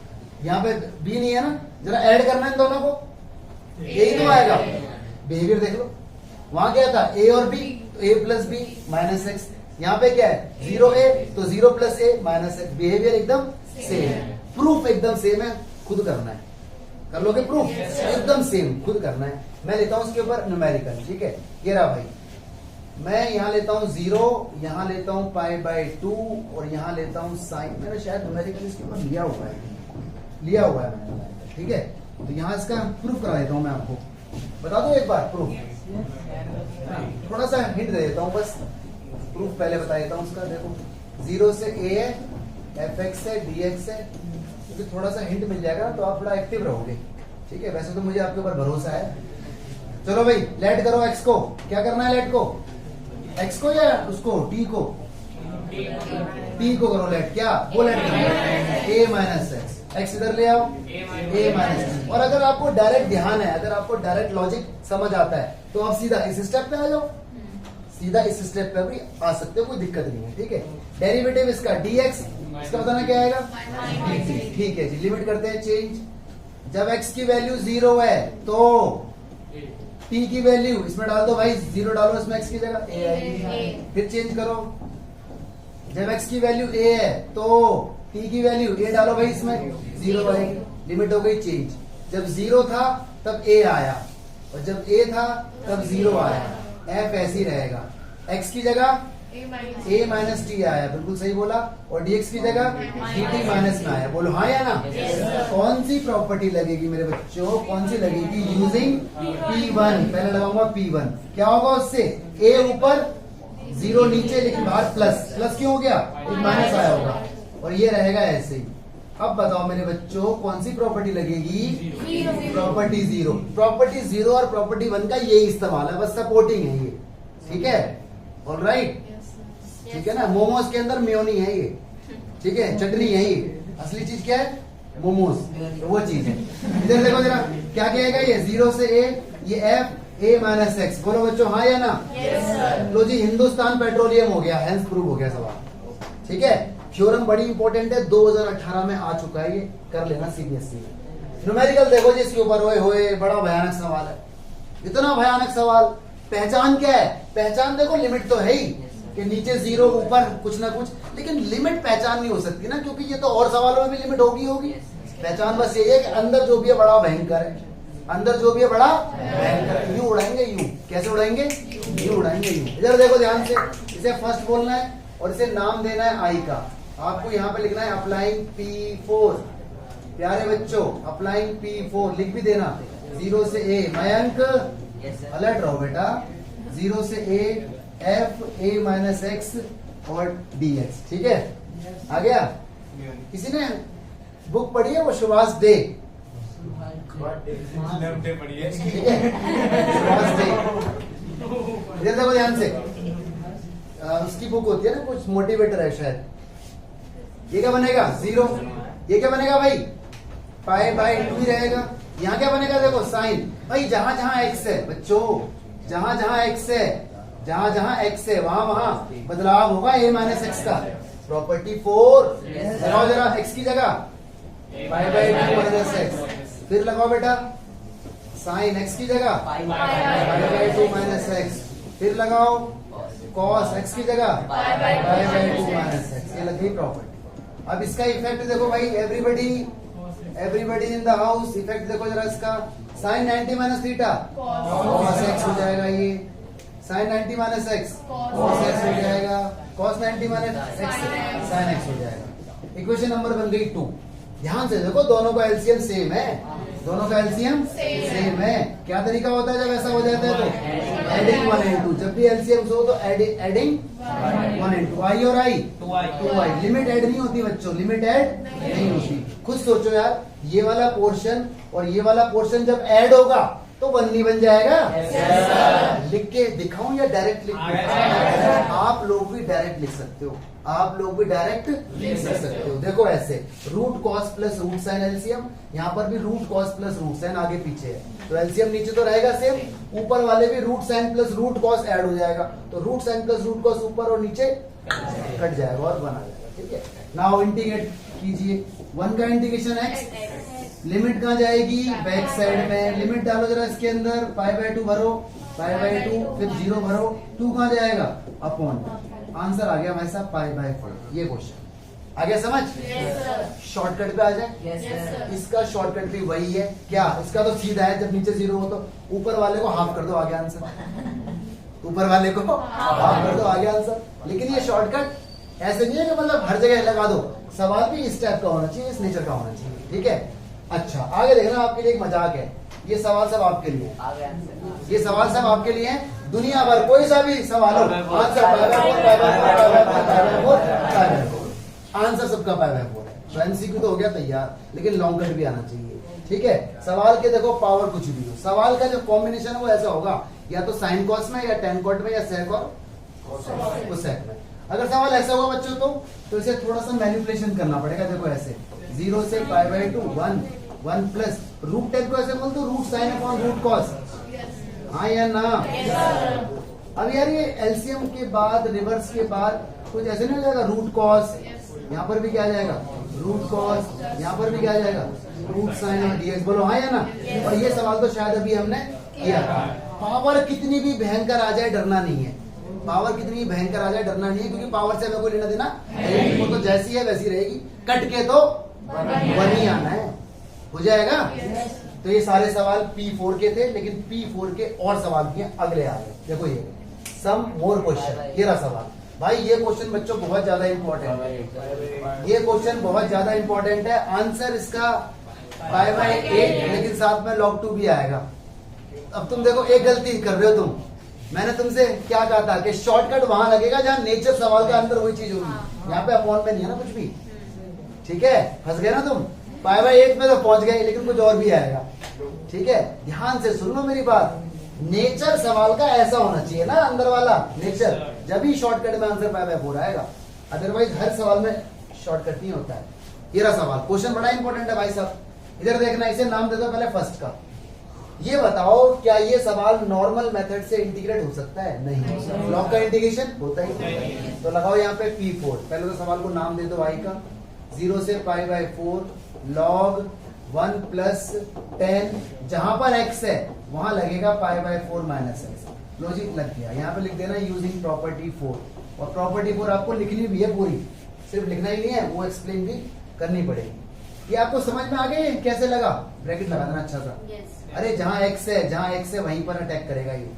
यहाँ पे बी नहीं है ना, जरा ऐड करना है इन दोनों को, यही तो आएगा। बिहेवियर देख लो, वहां क्या था a और b, तो a plus B minus X. यहाँ पे क्या है 0a तो 0 plus a minus X. Behaviour एकदम सेम है, प्रूफ एकदम सेम है, खुद करना है। कर लोगे प्रूफ? एकदम सेम, खुद करना है। मैं लेता हूं उसके ऊपर न्यूमेरिकल, ठीक है। ये रहा भाई, मैं यहाँ लेता हूँ 0, यहाँ लेता हूँ पाई बाय 2 और यहाँ लेता हूँ साइन। मैंने शायद न्यूमेरिकल इसके ऊपर लिया हुआ है मैंने, ठीक है। तो यहाँ इसका प्रूफ करा देता हूँ मैं आपको, बता दो एक बार प्रूफ। थोड़ा सा हिंट दे देता हूँ बस, प्रूफ पहले बता देता हूँ उसका। देखो 0 से a है, fx है, dx है, क्योंकि थोड़ा सा हिंट मिल जाएगा तो आप थोड़ा एक्टिव रहोगे, ठीक है। वैसे तो मुझे आपके ऊपर भरोसा है। चलो भाई लेट करो x को, क्या करना है लेट को, x को या उसको t को, t को करो लेट। क्या वो let a minus X, x इधर ले आओ a माइनस टी। और अगर आपको डायरेक्ट ध्यान है, अगर आपको डायरेक्ट लॉजिक समझ आता है तो आप सीधा इस स्टेप पे आ जाओ, सीधा इस स्टेप पे भी आ सकते हो, कोई दिक्कत नहीं है, ठीक है। डेरिवेटिव इसका dx, इसका बताना क्या आएगा dt, ठीक है जी। लिमिट करते हैं चेंज, जब x की वैल्यू 0 है तो t की वैल्यू इसमें डाल दो भाई, 0 डालो इसमें x की जगह a आएगी। फिर चेंज करो, जब x की वैल्यू a है तो t की वैल्यू a डालो भाई, इसमें 0 आएगी। लिमिट हो गई चेंज, जब 0 था तब a आया और जब a था तब 0 आया। f ऐसे ही रहेगा, x की जगह a माइनस टी आया, बिल्कुल सही बोला। और dx की जगह dt माइनस में आया। बोलो हाँ या ना? कौन सी प्रॉपर्टी लगेगी मेरे बच्चों, कौन सी लगेगी? Using p1। पहले लगाऊंगा p1, क्या होगा उससे, a ऊपर 0 नीचे लेकिन बाहर प्लस, प्लस क्यों हो गया, एक माइनस आया होगा और ये रहेगा ऐसे ही। अब बताओ मेरे बच्चों कौन सी प्रॉपर्टी लगेगी, प्रॉपर्टी 0। प्रॉपर्टी 0 और प्रॉपर्टी 1 का यही इस्तेमाल है, बस सपोर्टिंग है ये, ठीक है। ऑलराइट, ठीक है ना। मोमोज के अंदर मेयोनी है ये, ठीक है, चटनी है ये, असली चीज क्या है, मोमोज, तो वो चीज है। इधर देखो जरा क्या कहेगा ये, 0 से a, ये f a माइनस एक्स। बोलो बच्चों हाँ या ना? लो जी, हिंदुस्तान पेट्रोलियम हो गया, हेंस प्रूव हो गया सवाल, ठीक है। थ्योरम बड़ी इंपॉर्टेंट है, 2018 में आ चुका है, ये कर लेना सीबीएसई में। न्यूमेरिकल देखो जी इसके ऊपर, होए होए बड़ा भयानक सवाल है, इतना भयानक सवाल। पहचान क्या है, पहचान देखो लिमिट तो है ही कि नीचे 0 ऊपर कुछ ना कुछ, लेकिन लिमिट पहचान नहीं हो सकती ना, क्योंकि ये तो और सवालों में भी लिमिट होगी। पहचान बस यही है कि अंदर जो भी है बड़ा भयंकर है, अंदर जो भी है बड़ा भयंकर है। यू उड़ाएंगे, यू कैसे उड़ाएंगे, यू उड़ाएंगे यू। इधर देखो ध्यान से, इसे फर्स्ट बोलना है और इसे नाम देना है आई का। आपको यहाँ पे लिखना है अप्लाइंग P4। प्यारे बच्चों अप्लाइंग P4 लिख भी देना। 0 से a, मयंक अलर्ट रहो बेटा, 0 से a f a minus X और dx, ठीक है। आ गया? किसी ने बुक पढ़ी है वो सुभाष डे, ठीक है, सुभाष डे। इधर देखो ध्यान से, उसकी बुक होती है ना, कुछ मोटिवेटर है शायद। ये क्या बनेगा 0, ये क्या बनेगा भाई पाई बाय 2 ही रहेगा। यहाँ क्या बनेगा देखो साइन, भाई जहां जहां x है बच्चों, जहां जहां x है, जहां जहां x है वहां वहां बदलाव होगा a माइनस एक्स का। प्रॉपर्टी 4 लगाओ जरा, x की जगह पाई बाय 2 माइनस एक्स। फिर लगाओ बेटा साइन, x की जगह पाई बाय 2 माइनस एक्स। फिर लगाओ कॉस, x की जगह पाई बाय 2 माइनस एक्स। ये लग गई प्रॉपर्टी। अब इसका इफेक्ट देखो भाई, everybody in the house, effect देखो जरा इसका, sine 90 minus theta cos X हो जाएगा, ये sine 90 minus X cos X हो जाएगा, cos 90 minus X sine X हो जाएगा। इक्वेशन नंबर बन गई 2। ध्यान से देखो दोनों का एलसीएम सेम है, दोनों का एलसीएम सेम है। क्या तरीका होता है जब ऐसा हो जाता है तो एडिंग 1 and 2। जब भी एलसीएम हो तो एडिंग 1 and 2। आई और आई 2i। लिमिट ऐड नहीं होती बच्चों, लिमिट ऐड नहीं होती। खुद सोचो यार, ये वाला पोर्शन और ये वाला पोर्शन जब ऐड होगा तो 1 नहीं बन जाएगा? लिख के दिखाऊं या डायरेक्ट लिख? आप लोग भी डायरेक्ट लिख सकते हो, आप लोग भी डायरेक्ट लिख सकते हो। देखो ऐसे, root cos plus root sine LCM, यहाँ पर भी root cos plus root sine आगे पीछे है, तो एलसीएम नीचे तो रहेगा सेम, ऊपर वाले भी root sine plus root cos add हो जाएगा, तो root sine plus root cos ऊपर और नीचे कट जाएगा और बना जाएगा, ठीक है। नाउ इंटीग्रेट कीजिए, 1 का इंटीग्रेशन x, लिमिट कहाँ जाएगी बैक साइड में, लिमिट डालो जरा इसके अंदर, पाई बाय 2 भरो, पाई बाय 2, फिर 0 भरो, 2 कहां जाएगा, अपॉन, आंसर आ गया भाई साहब पाई बाय 4। ये क्वेश्चन आ गया समझ? शॉर्टकट पे आ जाए। इसका शॉर्टकट भी वही है क्या, इसका तो सीधा है, जब नीचे 0 हो तो ऊपर वाले को हाफ कर दो, आ गया आंसर। ऊपर वाले को हाफ कर दो, आ गया आंसर। लेकिन ये शॉर्टकट ऐसे नहीं है कि मतलब हर जगह लगा दो, सवाल भी इस टाइप का होना चाहिए, इस नेचर का होना चाहिए, ठीक है। अच्छा आगे देखना, आपके लिए एक मजाक है, ये सवाल सब आपके लिए, ये सवाल सब आपके लिए है। दुनिया भर कोई सा भी सवाल हो, आंसर सबका पाई बाय 4 है। तो एमसीक्यू तो हो गया तैयार, लेकिन लॉन्ग कट भी आना चाहिए, ठीक है। सवाल के देखो पावर कुछ भी हो, सवाल का जो कॉम्बिनेशन है वो ऐसा होगा, या तो साइन कॉस में, या टेन कॉट में, या सेक और कोसेक में। अगर सवाल ऐसा होगा बच्चों तो इसे थोड़ा सा मैनिपुलेशन करना पड़ेगा। देखो ऐसे 0 से पाई बाय 2, 1 प्लस रूट 10 को ऐसे बोल दो, root sine upon root cos, हाँ या ना? अब यार ये एलसीएम के बाद, रिवर्स के बाद कुछ ऐसे नहीं हो जाएगा, रूट कॉस, यहाँ पर भी क्या आ जाएगा, रूट कॉस, यहाँ पर भी क्या आ जाएगा, रूट साइन और डीएक्स, बोलो हाँ या ना? और ये सवाल तो शायद अभी हमने किया था। पावर कितनी भी भयंकर आ जाए डरना नहीं है, पावर कितनी भी भयंकर आ जाए डरना नहीं है, क्योंकि पावर से हमें कोई लेना देना, वो तो जैसी है वैसी रहेगी, कट के तो वही आना है, हो जाएगा। तो ये सारे सवाल P4 के थे, लेकिन P4 के और सवाल किए अगले आ गए। देखो ये सम मोर क्वेश्चन, ये रहा सवाल भाई। ये क्वेश्चन बच्चों बहुत ज्यादा इंपॉर्टेंट है, ये क्वेश्चन बहुत ज्यादा इंपॉर्टेंट है। आंसर इसका पाई बाय 8, लेकिन साथ में log 2 भी आएगा। अब तुम देखो एक गलती कर रहे हो तुम, मैंने तुमसे क्या कहा था कि शॉर्टकट वहां लगेगा जहां नेचर सवाल का अंदर वही चीज होगी, यहाँ पे अपॉन में नहीं है ना कुछ भी, ठीक है। फंस गए ना तुम, पाई बाय 8 में तो पहुंच गए, लेकिन कुछ और भी आएगा, ठीक है। ध्यान से सुन लो मेरी बात, नेचर सवाल का ऐसा होना चाहिए ना, अंदर वाला नेचर, जब ही शॉर्टकट में आंसर पाई बाय 4 आएगा, अदरवाइज हर सवाल में शॉर्टकट नहीं होता है। ये रहा सवाल, क्वेश्चन बड़ा इंपॉर्टेंट है भाई साहब। इधर देखना, इसे नाम दे दो पहले फर्स्ट का। ये बताओ क्या ये सवाल नॉर्मल मेथड से इंटीग्रेट हो सकता है? नहीं। लॉग का इंटीग्रेशन होता ही नहीं। तो लगाओ यहाँ पे P4, पहले तो सवाल को नाम दे दो y का, 0 से पाई बाय 4 log 1 प्लस 10, जहां पर x है वहां लगेगा pi by 4 minus x. Logic लग गया, यहाँ पे लिख देना यूजिंग प्रॉपर्टी 4, और प्रॉपर्टी 4 आपको लिखनी भी है पूरी, सिर्फ लिखना ही नहीं है, वो एक्सप्लेन भी करनी पड़ेगी। ये आपको समझ में आ गई कैसे लगा? ब्रैकेट लगा देना अच्छा सा। अरे जहां x है वहीं पर अटैक करेगा ये।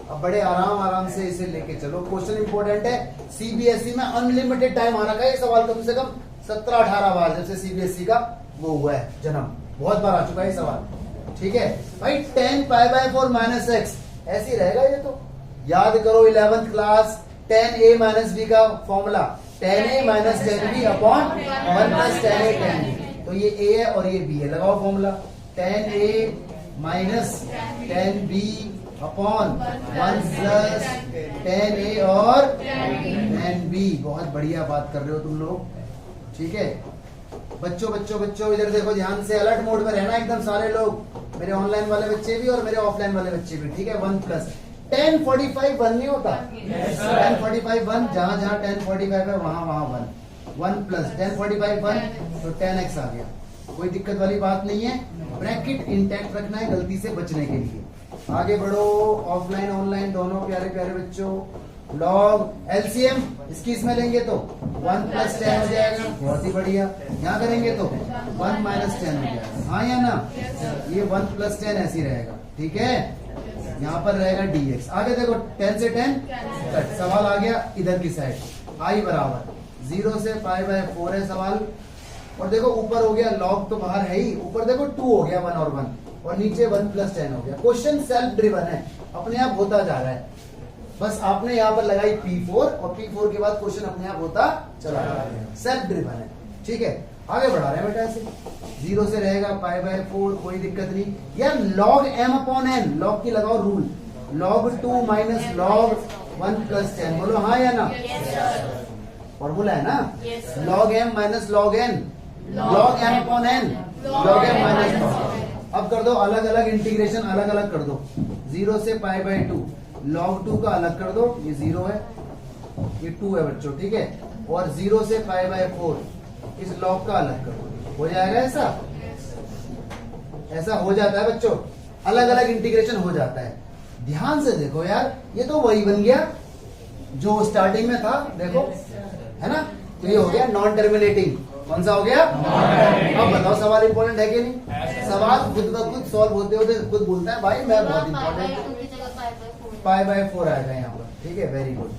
अब बड़े आराम से इसे लेके चलो, क्वेश्चन इंपॉर्टेंट है। सीबीएसई में अनलिमिटेड टाइम आ रखा है, ये सवाल कम से कम 17-18 बार जब से सीबीएसई का वो हुआ है जन्म, बहुत बार आ चुका है ये सवाल, ठीक है भाई। 10 पाई बाय 4 माइनस एक्स ऐसे ही रहेगा ये तो, याद करो 11th class 10a minus b का formula, 10a minus 10b upon 1 plus 10a 10b। तो ये a है और ये b है, लगाओ formula 10a minus 10b upon 1 plus 10a और 10b। बहुत बढ़िया बात कर रहे हो तुम लोग, ठीक है। बच्चों इधर देखो ध्यान से, अलर्ट मोड में रहना एकदम सारे लोग, मेरे ऑनलाइन वाले बच्चे भी और मेरे ऑफलाइन वाले बच्चे भी, ठीक है। 1 प्लस 1045 1 नहीं होता, 1045 1, जहां 1045 है वहां 1 प्लस 1045 1, तो 10x आ गया। कोई दिक्कत वाली बात नहीं है, ब्रैकेट इंटैक्ट रखना है गलती से बचने के लिए। आगे बढ़ो, ऑफलाइन ऑनलाइन दोनों प्यारे प्यारे बच्चों। लॉग एलसीएम इसकी इसमें लेंगे तो 1 प्लस 10 हो जाएगा, बहुत ही बढ़िया। यहाँ करेंगे तो 1 माइनस 10 हो जाएगा, हाँ या ना? ये 1 प्लस 10 ऐसे ही रहेगा, ठीक है। यहाँ पर रहेगा dx। आगे देखो 10 से 10 कट, सवाल आ गया इधर की साइड, i बराबर 0 से पाई बाय 4 है सवाल। और देखो ऊपर हो गया, लॉग तो बाहर है ही, ऊपर देखो 2 हो गया 1 और 1, और नीचे 1 प्लस 10 हो गया। क्वेश्चन सेल्फ ड्रिवन है, अपने आप होता जा रहा है, बस आपने यहाँ पर लगाई P4 और P4 के बाद क्वेश्चन अपने आप होता चला जा रहा है, सेल्फ ड्रिवन है, ठीक है। आगे बढ़ा रहे हैं बेटा ऐसे, 0 से रहेगा पाई बाय 4, कोई दिक्कत नहीं यार। log m upon n, log की लगाओ rule, log 2 minus log 1 plus 10, बोलो हाँ या ना? फॉर्मूला है ना, log m minus log n, log m upon n, log m minus. अब कर दो अलग अलग इंटीग्रेशन, अलग अलग कर दो। 0 से पाई बाय 2, log 2 का अलग कर दो, ये 0 है ये 2 है बच्चों, ठीक है। और 0 से पाई बाय 4 इस log का अलग कर दो, हो जाएगा ऐसा हो जाता है बच्चों, अलग अलग इंटीग्रेशन हो जाता है। ध्यान से देखो यार, ये तो वही बन गया जो स्टार्टिंग में था, देखो है ना। तो ये हो गया नॉन टर्मिनेटिंग। कौन सा हो गया? अब बताओ सवाल इंपॉर्टेंट है कि नहीं? सवाल खुद ब खुद सॉल्व होते होते खुद बोलता है भाई मैं बहुत इंपॉर्टेंट। पाई बाय 4 आएगा यहाँ पर, ठीक है, वेरी गुड।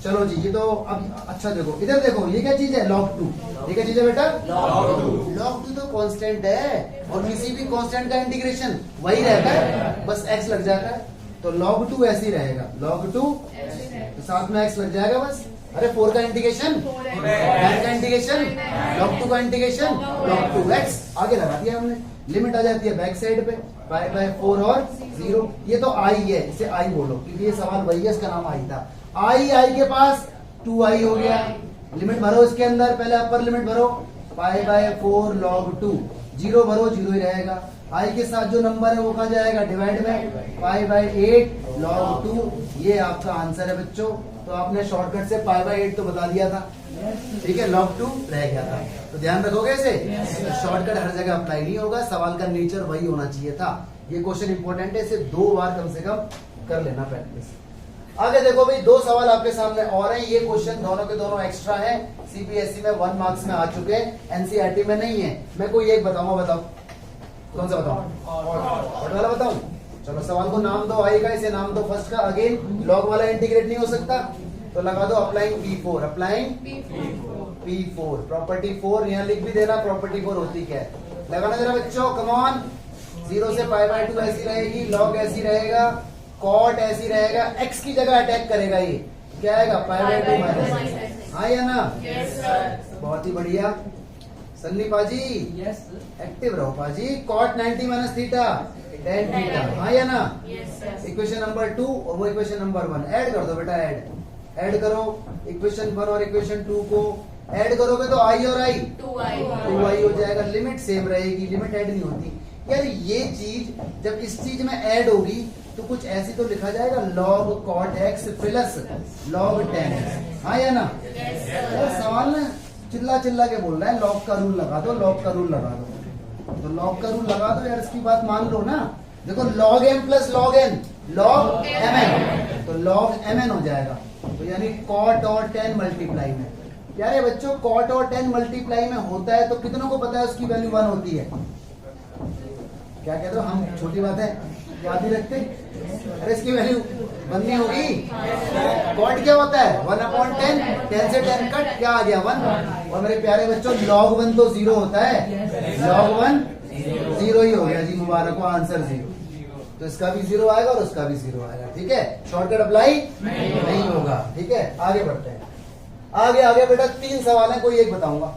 चलो जी, ये तो अब अच्छा देखो, इधर देखो, ये क्या चीज है? log 2। ये क्या चीज है बेटा? log 2 तो कांस्टेंट है, और किसी भी कांस्टेंट का इंटीग्रेशन वही रहता है, बस x लग जाता है। तो log 2 ऐसे ही रहेगा, log 2 तो साथ में x लग जाएगा बस। अरे 4 का इंटीग्रेशन, 9 का इंटीग्रेशन, log 2 का इंटीग्रेशन, log 2x आगे लगा दिया हमने। लिमिट आ जाती है बैक साइड पे, पाई बाय 4 और 0। ये तो i है, इसे i बोलो क्योंकि ये सवाल वही है, इसका नाम i था। i के पास 2i हो गया। लिमिट भरो इसके अंदर, पहले अपर लिमिट भरो, पाई बाय 4 log 2। 0 भरो, 0 ही रहेगा। i के साथ जो नंबर है वो कहाँ जाएगा? डिवाइड में, पाई बाय 8 log 2। ये आपका आंसर है बच्चों। तो आपने शॉर्टकट से पाई बाय 8 तो बता दिया था, ठीक है, log 2 रह गया था। तो ध्यान रखोगे इसे, शॉर्टकट हर जगह अप्लाई नहीं होगा, सवाल का नेचर वही होना चाहिए था। ये क्वेश्चन इंपॉर्टेंट है, इसे 2 बार कम से कम कर लेना प्रैक्टिस। आगे देखो भाई, 2 सवाल आपके सामने और हैं। ये क्वेश्चन दोनों के दोनों एक्स्ट्रा हैं, सीबीएसई में 1 मार्क्स में आ चुके हैं, एनसीईआरटी में नहीं है। मैं कोई एक बताऊंगा, बताओ कौन सा बताऊं? ऑड वाला बताऊं? चलो सवाल को नाम दो, आई का इसे नाम दो फर्स्ट का। अगेन लॉग वाला इंटीग्रेट नहीं हो सकता, तो लगा दो applying P4। Applying P4 property 4, यहाँ लिख भी देना प्रॉपर्टी 4 होती क्या है। लगाना जरा बच्चों, कम ऑन। 0 से पाई बाय 2 ऐसी रहेगी, लॉग ऐसी रहेगा, कॉट ऐसी रहेगा, x की जगह अटैक करेगा। ये क्या आएगा? Pi by 2 minus. हाँ या ना? बहुत ही बढ़िया सन्नी पाजी, एक्टिव रहो पाजी। Cot 90 minus theta, tan theta. हाँ या ना? इक्वेशन नंबर 2 और वो इक्वेशन नंबर 1 ऐड कर दो बेटा। ऐड करो इक्वेशन 1 और इक्वेशन 2 को ऐड करोगे तो i और i 2i हो जाएगा। लिमिट सेम रहेगी, लिमिट ऐड नहीं होती यार। ये चीज जब इस चीज में ऐड होगी तो कुछ ऐसी तो लिखा जाएगा, log cot x plus log tan x। हाँ या ना? यार सवाल ना चिल्ला चिल्ला के बोल रहा है, लॉग का रूल लगा दो, लॉग का रूल लगा दो। तो लॉग का रूल लगा दो यार, इसकी बात मान लो ना। देखो log m plus log n, log mn, तो log mn हो जाएगा। तो यानी cot और tan मल्टीप्लाई में, यार ये बच्चों cot और tan मल्टीप्लाई में होता है तो कितनों को पता है उसकी वैल्यू 1 होती है? क्या कहते हो? हम छोटी बात है याद ही रखते। अरे इसकी वैल्यू बननी होगी। कॉट क्या होता है? 1/10, 10 से 10 कट, क्या आ गया? 1। और मेरे प्यारे बच्चों log 1 तो 0 होता है, log 1 0 ही हो गया जी, मुबारक हो, आंसर 0। तो इसका भी 0 आएगा और उसका भी 0 आएगा, ठीक है। शॉर्टकट अप्लाई नहीं होगा, ठीक है। आगे बढ़ते हैं, आगे बेटा 3 सवाल है, कोई एक बताऊंगा।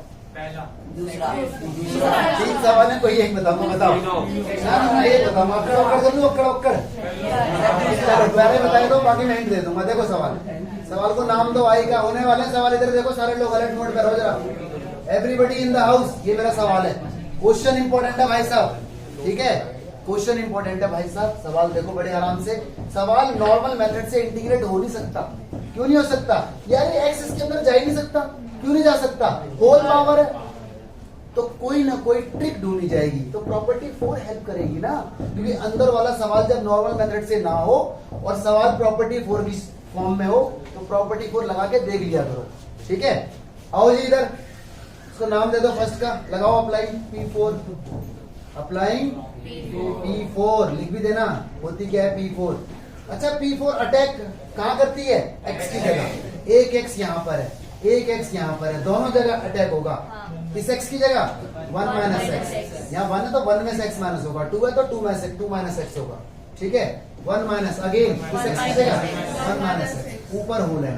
दूसरा 3 सवाल है, कोई एक बताऊंगा। बताओ ना, एक बताऊंगा। अक्कड़ पहले बताए दो, बाकी मैं हिंट दे दूंगा। देखो सवाल को नाम दो, आई का होने वाले सवाल। इधर देखो सारे लोग अलर्ट मोड पर हो जरा। एवरीबडी इन द हाउस, ये मेरा सवाल है। क्वेश्चन इंपॉर्टेंट है भाई साहब, ठीक है, क्वेश्चन इंपॉर्टेंट है भाई साहब। सवाल देखो बड़े आराम से। सवाल नॉर्मल मेथड से इंटीग्रेट हो नहीं सकता। क्यों नहीं हो सकता? यार ये एक्स इसके अंदर जा ही नहीं सकता। क्यों नहीं जा सकता? होल पावर है, तो कोई ना कोई ट्रिक ढूंढी जाएगी। तो प्रॉपर्टी 4 हेल्प करेगी ना, क्योंकि अंदर वाला सवाल जब नॉर्मल मेथड से ना हो और सवाल प्रॉपर्टी 4 की फॉर्म में हो तो प्रॉपर्टी 4 लगा के देख लिया करो, ठीक है। आओ जी इधर, इसको नाम दे दो फर्स्ट का। लगाओ अप्लाइंग P4। अप्लाइंग P4 लिख भी देना, होती क्या है P4। अच्छा P4 अटैक कहाँ करती है? x की जगह। एक x यहाँ पर है, एक x यहाँ पर है, दोनों जगह अटैक होगा। इस x की जगह 1 माइनस एक्स, यहाँ 1 है तो 1 में से x माइनस होगा, 2 है तो 2 माइनस एक्स होगा, ठीक है। 1 माइनस अगेन इस x की जगह 1 माइनस एक्स, ऊपर होल है।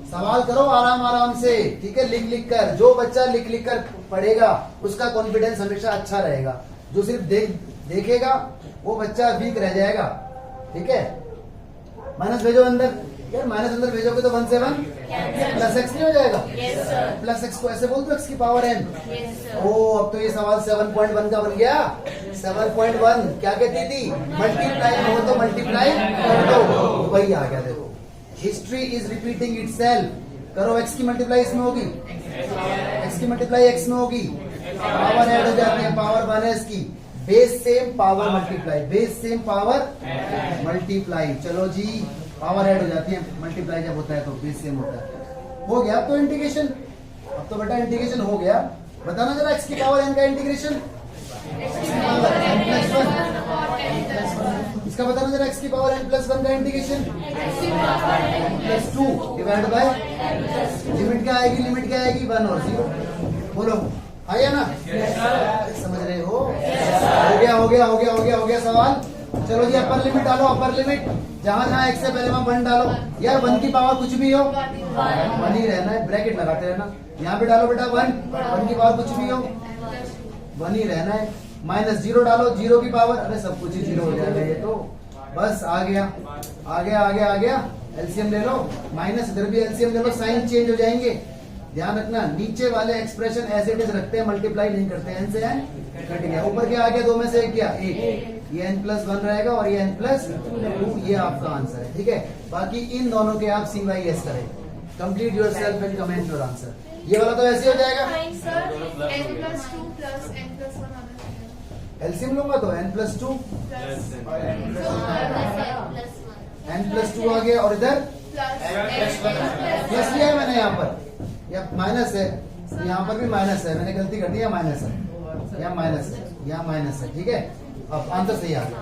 सवाल करो आराम से, ठीक है, लिख कर। जो बच्चा लिख कर पढ़ेगा उसका कॉन्फिडेंस हमेशा अच्छा रहेगा। जो सिर्फ देखेगा वो बच्चा वीक रह जाएगा, ठीक है। माइनस भेजो अंदर, यार माइनस अंदर भेजोगे तो 1 से 1 प्लस एक्स नहीं हो जाएगा? प्लस एक्स को ऐसे बोल दो, एक्स की पावर n। ओ अब तो ये सवाल 7.1 का बन गया। 7.1 क्या कहती थी? मल्टीप्लाई हो तो मल्टीप्लाई कर दो, वही आ गया। देखो हिस्ट्री इज रिपीटिंग इटसेल्फ। करो, एक्स की मल्टीप्लाई इसमें होगी, एक्स की मल्टीप्लाई एक्स में होगी, पावर ऐड हो जाती है, पावर 1 है इसकी। Base same power multiply, base same power multiply. चलो जी, पावर ऐड हो जाती है, मल्टीप्लाई जब होता है तो बेस सेम होता है। हो गया अब तो इंटीग्रेशन, अब तो बेटा इंटीग्रेशन हो गया। बताना जरा x की पावर n का इंटीग्रेशन, इसका बताना जरा x की पावर n+1 का integration, n+2 divide by limit क्या आएगी, लिमिट क्या आएगी 1 और 0। बोलो आया ना? समझ रहे हो? हो गया हो गया हो गया हो गया हो गया सवाल। चलो जी अपर लिमिट डालो, अपर लिमिट जहां जहां x से पहले वहां 1 डालो। यार 1 की पावर कुछ भी हो 1 ही रहना है, ब्रैकेट लगाते रहना। यहाँ पे डालो बेटा 1 की पावर कुछ भी हो 1 ही रहना है। -0 डालो, 0 की पावर, अरे सब कुछ ही 0 हो जाएगा ये तो। बस आ गया आ गया आ गया आ गया। एलसीएम ले लो, माइनस इधर भी एलसीएम ले लो, साइन चेंज हो जाएंगे। ध्यान रखना नीचे वाले एक्सप्रेशन एज इट इज रखते हैं, मल्टीप्लाई नहीं करते हैं। n से n कट गया, ऊपर क्या आ गया, 2 में से 1 क्या 1, ये n+1 रहेगा और ये n+2, ये आपका आंसर है। ठीक है, बाकी इन दोनों के आप CYS करें। Complete yourself and comment your answer. ये वाला तो ऐसे हो जाएगा, एलसीएम लूंगा तो n+2 n+2 आ गया और इधर प्लस लिया है मैंने, यहाँ पर या माइनस है, यहाँ पर भी माइनस है, मैंने गलती कर दी, यहाँ माइनस है, यहाँ माइनस है, यहाँ माइनस है। ठीक है, अब आंसर सही आ गया,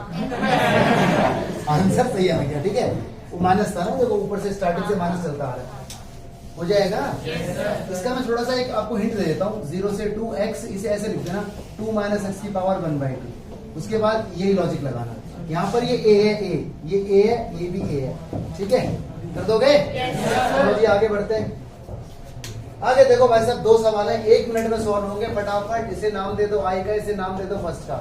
आंसर सही आ गया। ठीक है, वो माइनस था ना, देखो ऊपर से स्टार्टिंग से माइनस चलता आ रहा है। हो जाएगा। इसका मैं थोड़ा सा एक आपको हिंट दे देता हूँ, 0 से 2x, इसे ऐसे लिख देना 2 - x की पावर 1/2। उसके बाद यही लॉजिक लगाना, यहाँ पर ये a है, ये a है, ये भी a है। ठीक है, कर दोगे? चलो जी आगे बढ़ते हैं। आगे देखो भाई साहब, 2 सवाल है, 1 मिनट में सॉल्व होंगे फटाफट। इसे नाम दे दो i का, इसे नाम दे दो फर्स्ट का।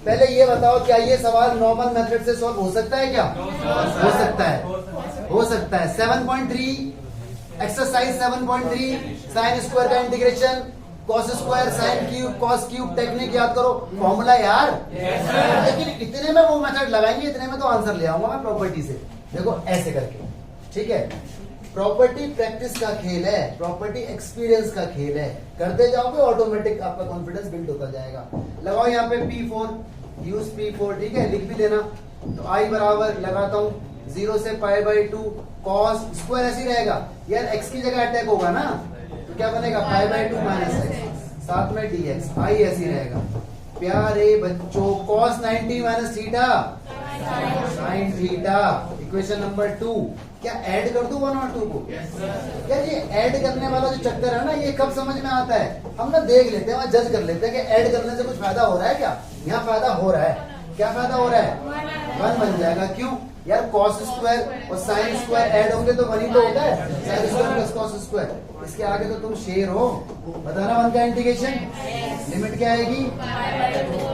पहले ये बताओ, क्या ये सवाल नॉर्मल मेथड से सॉल्व हो सकता है? क्या हो सकता है? हो सकता है। 7.3 एक्सरसाइज 7.3 साइन स्क्वायर का integration, cos square sine cube cos cube technique याद करो, फॉर्मूला यार। लेकिन इतने में वो मेथड लगाएंगे, इतने में तो आंसर ले आऊंगा मैं प्रॉपर्टी से। देखो ऐसे करके, ठीक है। प्रॉपर्टी प्रैक्टिस का खेल है, प्रॉपर्टी एक्सपीरियंस का खेल है। करते जाओगे ऑटोमेटिक आपका कॉन्फिडेंस बिल्ड होता जाएगा। लगाओ यहाँ पे P4, यूज P4। ठीक है, लिख भी देना। तो I बराबर लगाता हूँ 0 से π/2 कॉस स्क्वायर ऐसी रहेगा यार, x की जगह अटैक होगा ना, तो क्या बनेगा π/2 - x, साथ में dx, I ऐसी रहेगा। प्यारे बच्चों, cos 90 - theta sin theta, equation number 2। क्या ऐड कर दूं 1 और 2 को? यार ये ऐड करने वाला जो चक्कर है ना, ये कब समझ में आता है? हम ना देख लेते हैं, जज कर लेते हैं कि ऐड करने से कुछ फायदा हो रहा है क्या। यहाँ फायदा हो रहा है। क्या फायदा हो रहा है? 1 बन जाएगा। क्यों यार, कॉस स्क्वायर और साइन स्क्वायर ऐड होंगे तो 1 ही तो होता है, sine square plus cos square. इसके आगे तो तुम शेर हो। बताना 1 का इंटीग्रेशन, लिमिट क्या आएगी?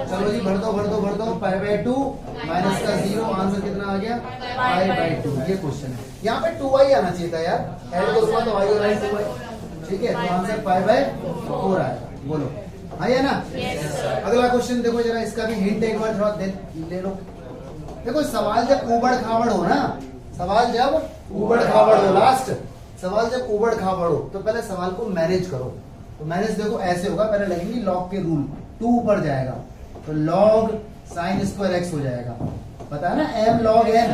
चलो जी भर दो भर दो भर दो, π/2 माइनस का 0, आंसर कितना आ गया? π/2। ये क्वेश्चन है, यहाँ पे 2i आना चाहिए था यार, ऐड करूंगा तो i और i 2i। ठीक है, तो आंसर π/4 आएगा। बोलो है ना? अगला क्वेश्चन देखो जरा, इसका भी हिंट एक बार थोड़ा ले लो। देखो सवाल जब उबड़ खाबड़ हो ना, सवाल जब उबड़ खाबड़ हो, लास्ट सवाल जब उबड़ खाबड़ हो तो पहले सवाल को मैनेज करो। तो मैनेज देखो ऐसे होगा, पहले लगेंगे लॉग के रूल, 2 ऊपर जाएगा तो लॉग साइन स्क्वायर x हो जाएगा। पता है ना, m log n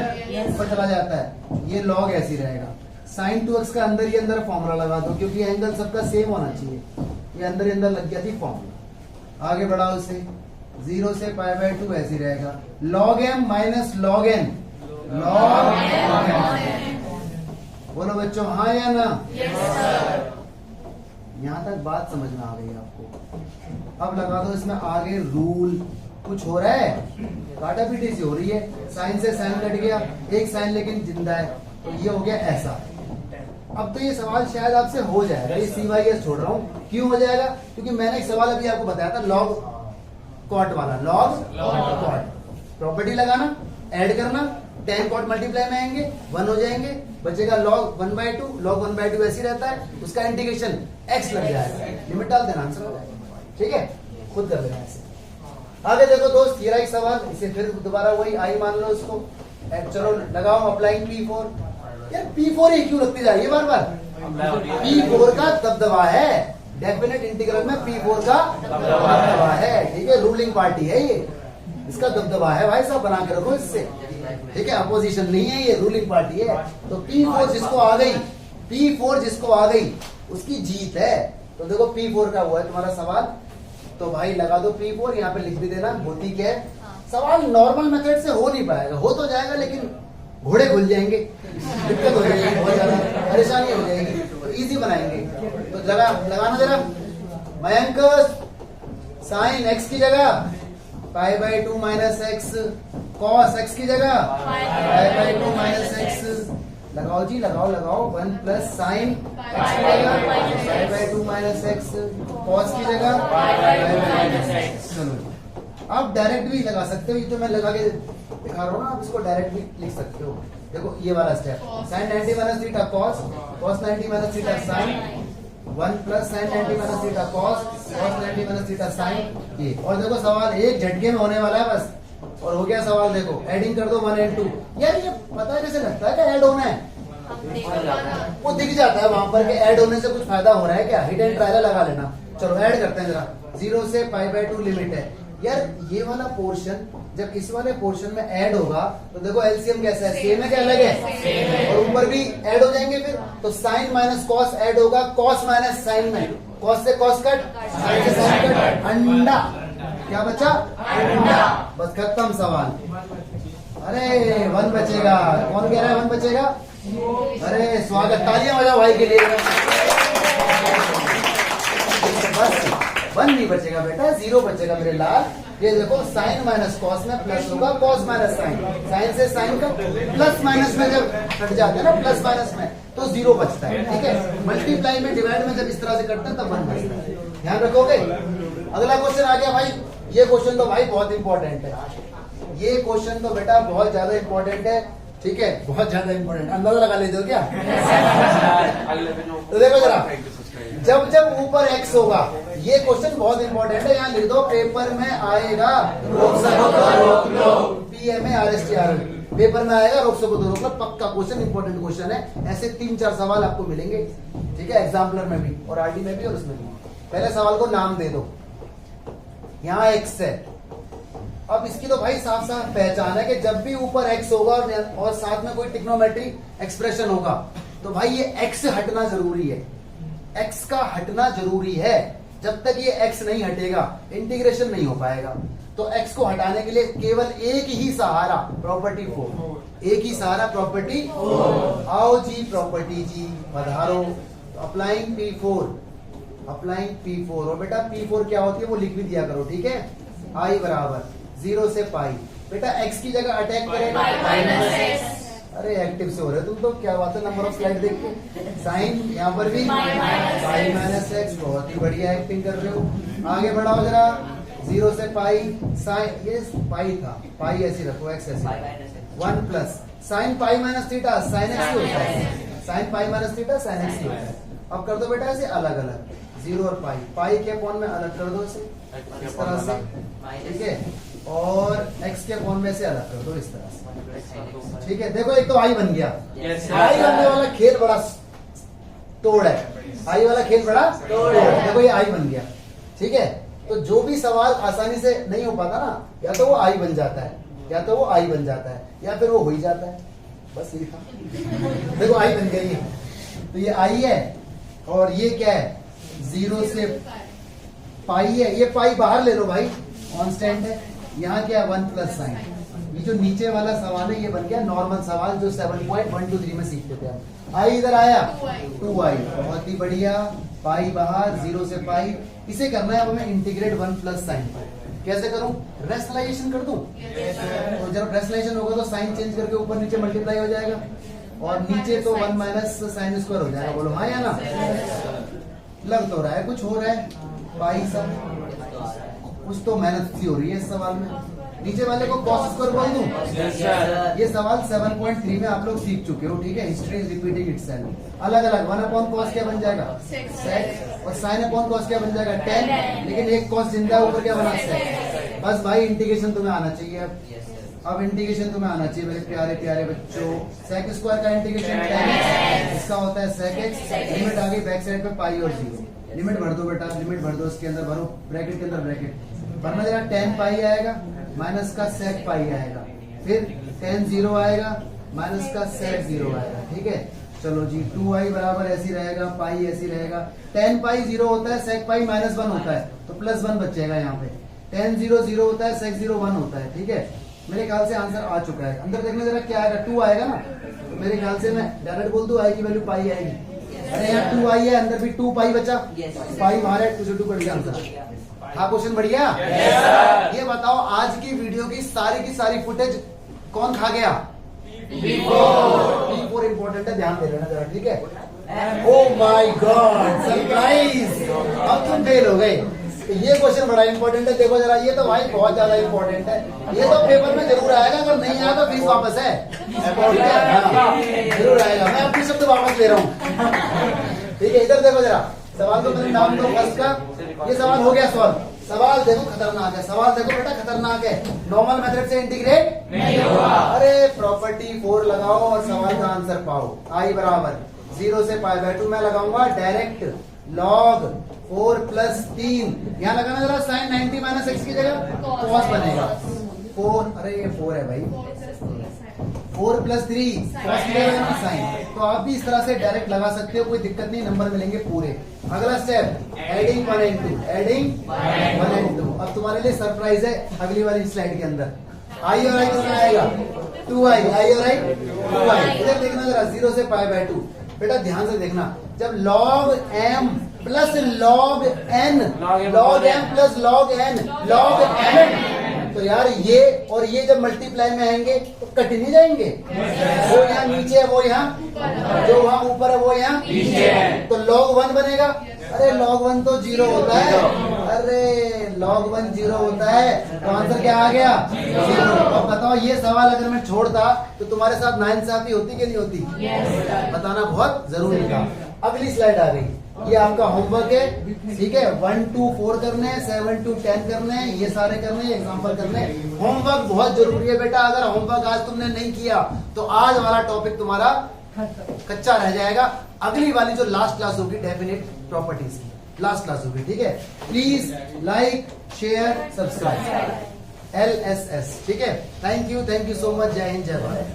ऊपर चला जाता है, ये लॉग ऐसी रहेगा। साइन 2x का अंदर ही अंदर फॉर्मूला लगा दो, क्योंकि एंगल सबका सेम होना चाहिए। ये अंदर ही अंदर लग गया थी फॉर्मूला। आगे बढ़ाओ इसे, 0 से π/2 ऐसी रहेगा। log m minus log n, log m। बोलो बच्चों हाँ या ना? यहाँ तक बात समझ में आ गई आपको। अब लगा दो इसमें आगे रूल। कुछ हो रहा है, काटा पीटी सी हो रही है, साइन से साइन कट गया, एक साइन लेकिन जिंदा है, तो ये हो गया ऐसा। अब तो ये सवाल शायद आपसे हो जाएगा, ये CYS छोड़ रहा हूँ। क्यों हो जाएगा? क्योंकि मैंने एक सवाल अभी आपको बताया था, लॉग कॉट वाला, लॉग कॉट। प्रॉपर्टी लगाना, ऐड करना, tan कॉट मल्टीप्लाई में आएंगे, 1 हो जाएंगे, बचेगा log 1/2, log 1/2 ऐसी रहता है, उसका इंटीग्रेशन x लग जाएगा, लिमिट डाल देना, आंसर हो जाएगा। ठीक है, खुद कर लेना ऐसे। आगे देखो दोस्त, ये रहा एक सवाल, इसे फिर दोबारा वही आई मान लो इसको। चलो लगाओ अप्लाइंग P4। यार P4 ही क्यों लगती जा रही है बार बार? P4 का दबदबा है, डेफिनेट इंटीग्रल में P4 का दबदबा है। ठीक है, रूलिंग पार्टी है ये। इसका दबदबा है भाई साहब, बना के रखो इससे, ठीक है। अपोजिशन नहीं है, ये रूलिंग पार्टी है। तो P4 जिसको आ गई, P4 जिसको आ गई उसकी जीत है। तो देखो P4 का हुआ है तुम्हारा सवाल, तो भाई लगा दो P4, यहाँ पे लिख भी देना होती क्या है। सवाल नॉर्मल मेथड से हो नहीं पाएगा, हो तो जाएगा लेकिन घोड़े खुल जाएंगे, दिक्कत हो जाएगी, बहुत ज्यादा परेशानी हो जाएगी, तो इजी बनाएंगे। तो लगाना जरा मयंक, साइन x की जगह pi by 2 minus X, cos x की जगह पाई बाई 2 माइनस एक्स, लगाओ जी लगाओ 1 प्लस साइन x की जगह pi by 2 minus X, cos की जगह पाई बाई माइनस एक्स। चलो आप डायरेक्ट भी लगा सकते हो, ये तो मैं लगा के दिखा रहा हूँ ना, आप इसको डायरेक्ट भी लिख सकते हो। देखो ये वाला step, sine 90 minus theta cos, cos 90 minus theta sine, 1 plus sine 90 minus theta cos, cos 90 minus theta sine, ये। और देखो सवाल एक झटके में होने वाला है बस, और हो गया सवाल। देखो एडिंग कर दो 1 and 2। यार ये पता है कैसे लगता है क्या ऐड होना है, वो दिख जाता है वहां पर कि ऐड होने से कुछ फायदा हो रहा है क्या, हिट एंड ट्रायल लगा लेना। चलो ऐड करते हैं जरा, 0 से पाई बाई 2 लिमिट है। यार ये वाला पोर्शन जब इस वाले पोर्शन में ऐड होगा तो देखो एलसीएम कैसा है, सेम है क्या अलग है, और ऊपर भी ऐड हो जाएंगे फिर, तो साइन माइनस कॉस ऐड होगा, कॉस माइनस साइन में, कॉस से कॉस कट, साइन से साइन कट, अंडा क्या बचा, अंडा। बस खत्म सवाल। अरे 1 बचेगा, कौन कह रहा है 1 बचेगा? अरे स्वागत, तालियां बजाओ भाई के लिए। बस 1 नहीं बचेगा बेटा, 0 बचेगा मेरे लाल। ये देखो साइन माइनस कॉस में प्लस होगा, कॉस माइनस साइन, साइन से साइन का प्लस माइनस में जब कट जाते हैं ना, प्लस माइनस में, तो 0 बचता है, ठीक है। मल्टीप्लाई में डिवाइड में जब इस तरह से करते हैं तब 1 बचता है, ध्यान रखोगे। अगला क्वेश्चन आ गया भाई, ये क्वेश्चन तो भाई बहुत इंपॉर्टेंट है, ये क्वेश्चन तो बेटा बहुत ज्यादा इंपॉर्टेंट है, ठीक है, बहुत ज्यादा इंपॉर्टेंट। अंदाजा लगा लेते हो क्या? तो देखो जरा, जब जब ऊपर x होगा, ये क्वेश्चन बहुत इंपॉर्टेंट है, यहाँ लिख दो पेपर में आएगा, रोक सको तो रोक लो, PMARSTR पेपर में आएगा, रोक सको तो रोक लो, पक्का क्वेश्चन, इंपॉर्टेंट क्वेश्चन है। ऐसे 3-4 सवाल आपको मिलेंगे, ठीक है, एग्जाम्पलर में भी और आरडी में भी और उसमें भी। पहले सवाल को नाम दे दो, यहाँ x है। अब इसकी तो भाई साफ साफ पहचान है कि जब भी ऊपर x होगा और साथ में कोई ट्रिग्नोमेट्री एक्सप्रेशन होगा तो भाई ये x हटना जरूरी है, x का हटना जरूरी है। जब तक ये x नहीं हटेगा इंटीग्रेशन नहीं हो पाएगा। तो x को हटाने के लिए केवल एक ही सहारा, प्रॉपर्टी 4, एक ही सहारा प्रॉपर्टी 4। आओ जी प्रॉपर्टी जी पधारो, अप्लाइंग P4, अप्लाइंग P4। और बेटा P4 क्या होती है वो लिख भी दिया करो, ठीक है। I बराबर 0 से पाई, बेटा x की जगह अटैक करेगा अरे एक्टिव से हो रहे तुम तो, क्या बात है, नंबर ऑफ स्लाइड देख के। साइन यहाँ पर भी पाई माइनस एक्स, बहुत ही बढ़िया एक्टिंग कर रहे हो। आगे बढ़ाओ जरा, 0 से पाई, साइन ये पाई था, पाई ऐसी रखो, एक्स ऐसी, 1 plus sine pi minus theta sine x होता है, sine pi minus theta sine x होता है। अब कर दो बेटा ऐसे अलग अलग, 0 और पाई, पाई के अपॉन में अलग कर दो इसे इस तरह से, ठीक है, और x के अपॉन में से अलग कर दो इस तरह से, ठीक है। देखो एक तो आई बन गया, आई बनने वाला खेल बड़ा तोड़ है, आई वाला खेल बड़ा तोड़ है। देखो ये आई बन गया, ठीक है। तो जो भी सवाल आसानी से नहीं हो पाता ना, या तो वो आई बन जाता है, या तो वो आई बन जाता है, या फिर वो हो ही जाता है, बस ये था। देखो आई बन गई है, तो ये आई है, और ये क्या है 0 से पाई है, ये पाई बाहर ले लो भाई, कांस्टेंट है। यहाँ क्या है 1 प्लस साइन। ये जो नीचे वाला सवाल है ये बन गया नॉर्मल सवाल जो 7.123 में सीखते थे हम। आई इधर आया 2i, बहुत ही बढ़िया, पाई बाहर, 0 से पाई। इसे करना है अब हमें इंटीग्रेट 1 प्लस साइन। कैसे करूं? रेशनलाइजेशन कर दूं? तो जब रेशनलाइजेशन होगा तो साइन चेंज करके ऊपर नीचे मल्टीप्लाई हो जाएगा, और नीचे तो 1 माइनस साइन स्क्वायर हो जाएगा। बोलो हाँ या ना? लग तो रहा है कुछ हो रहा है, पाई सब कुछ तो मेहनत सी हो रही है इस सवाल में। नीचे वाले को कॉस स्क्वायर बोल दूं? ये सवाल 7.3 में आप लोग सीख चुके हो, ठीक है। History is repeating itself. अलग अलग 1 अपॉन कॉस क्या बन जाएगा? सेक, और साइन अपॉन कॉस क्या बन जाएगा? 10। लेकिन एक कॉस जिंदा ऊपर क्या बना? सेक। बस भाई इंटीग्रेशन तुम्हें आना चाहिए। अब इंटीग्रेशन तुम्हें आना चाहिए मेरे प्यारे प्यारे बच्चों। सेक स्क्वायर का इंटीग्रेशन 10, इसका होता है सेक एक्स। लिमिट आ गई बैक साइड पे पाई और 0। लिमिट भर दो बेटा, लिमिट भर दो, इसके अंदर भरो, ब्रैकेट के अंदर ब्रैकेट भरना जरा। 10 पाई आएगा, माइनस का सेक पाई आएगा, फिर टेन 0 आएगा, माइनस का सेक 0 आएगा। ठीक है, चलो जी 2i बराबर ऐसी रहेगा, पाई ऐसी रहेगा। टेन पाई 0 होता है, सेक पाई -1 होता है, तो +1 बचेगा यहाँ पे। टेन 0 0 होता है, सेक 0 1 होता है। ठीक है, मेरे ख्याल से आंसर आ चुका है। अंदर देखने जरा क्या आएगा, 2 आएगा ना, तो मेरे ख्याल से मैं डायरेक्ट बोल दूं आई की वैल्यू पाई आएगी। अरे यहाँ 2 आई है, अंदर भी 2 पाई बचा, पाई बाहर है, 2 से 2 कट गया आंसर। हाँ, क्वेश्चन बढ़िया। ये बताओ आज की वीडियो की सारी फुटेज कौन खा गया? P4 इंपॉर्टेंट है, ध्यान दे लेना जरा। ठीक है, ओ माय गॉड, सरप्राइज, अब तुम फेल हो गए। तो ये क्वेश्चन बड़ा इंपॉर्टेंट है, देखो जरा, ये तो भाई बहुत ज्यादा इंपॉर्टेंट है, ये तो पेपर में जरूर आएगा, अगर नहीं आया तो फीस वापस है। ठीक है, हाँ, जरूर आएगा, मैं अपनी शब्द वापस ले रहा हूँ। ठीक है, इधर देखो जरा, सवाल तो मैंने नाम दो फर्स्ट का, ये सवाल हो गया सॉल्व। सवाल देखो खतरनाक है, सवाल देखो बेटा खतरनाक है, नॉर्मल मेथड से इंटीग्रेट नहीं होगा। अरे प्रॉपर्टी 4 लगाओ और सवाल का आंसर पाओ। i बराबर 0 से π/2 मैं लगाऊंगा डायरेक्ट log 4 + 3, यहाँ लगाना जरा साइन 90 - x की जगह cos बनेगा 4। अरे ये 4 है भाई, 4 + 3 cos की जगह साइन। तो आप भी इस तरह से डायरेक्ट लगा सकते हो, कोई दिक्कत नहीं, नंबर मिलेंगे पूरे। अगला step adding 1 and 2, adding 1 and 2। अब तुम्हारे लिए सरप्राइज है अगली वाली स्लाइड के अंदर। आई और आई कितना आएगा? 2i, आई और आई 2i। इधर देखना जरा, 0 से π/2। बेटा ध्यान से देखना, जब log m + log n, log m + log n, log n, तो यार ये और ये जब मल्टीप्लाई में आएंगे तो कट नहीं जाएंगे। वो यहाँ नीचे है, वो यहाँ, जो वहाँ ऊपर है वो यहाँ नीचे है, तो log 1 बनेगा। अरे log 1 तो 0 होता है, अरे log 1 0 होता है, तो आंसर क्या आ गया? 0। अब बताओ ये सवाल अगर मैं छोड़ता तो तुम्हारे साथ नाइंसाफी होती कि नहीं होती? बताना बहुत जरूरी था। अगली स्लाइड आ गई, ये आपका होमवर्क है। ठीक है, 1 to 4 करने हैं, 7 to 10 करने हैं, ये सारे करने हैं, एग्जाम्पल करने हैं। होमवर्क बहुत जरूरी है बेटा, अगर होमवर्क आज तुमने नहीं किया तो आज वाला टॉपिक तुम्हारा कच्चा रह जाएगा। अगली वाली जो लास्ट क्लास होगी डेफिनेट प्रॉपर्टीज की लास्ट क्लास होगी। ठीक है, please like, share, subscribe, LSS। ठीक है, थैंक यू सो मच, जय हिंद, जय भारत।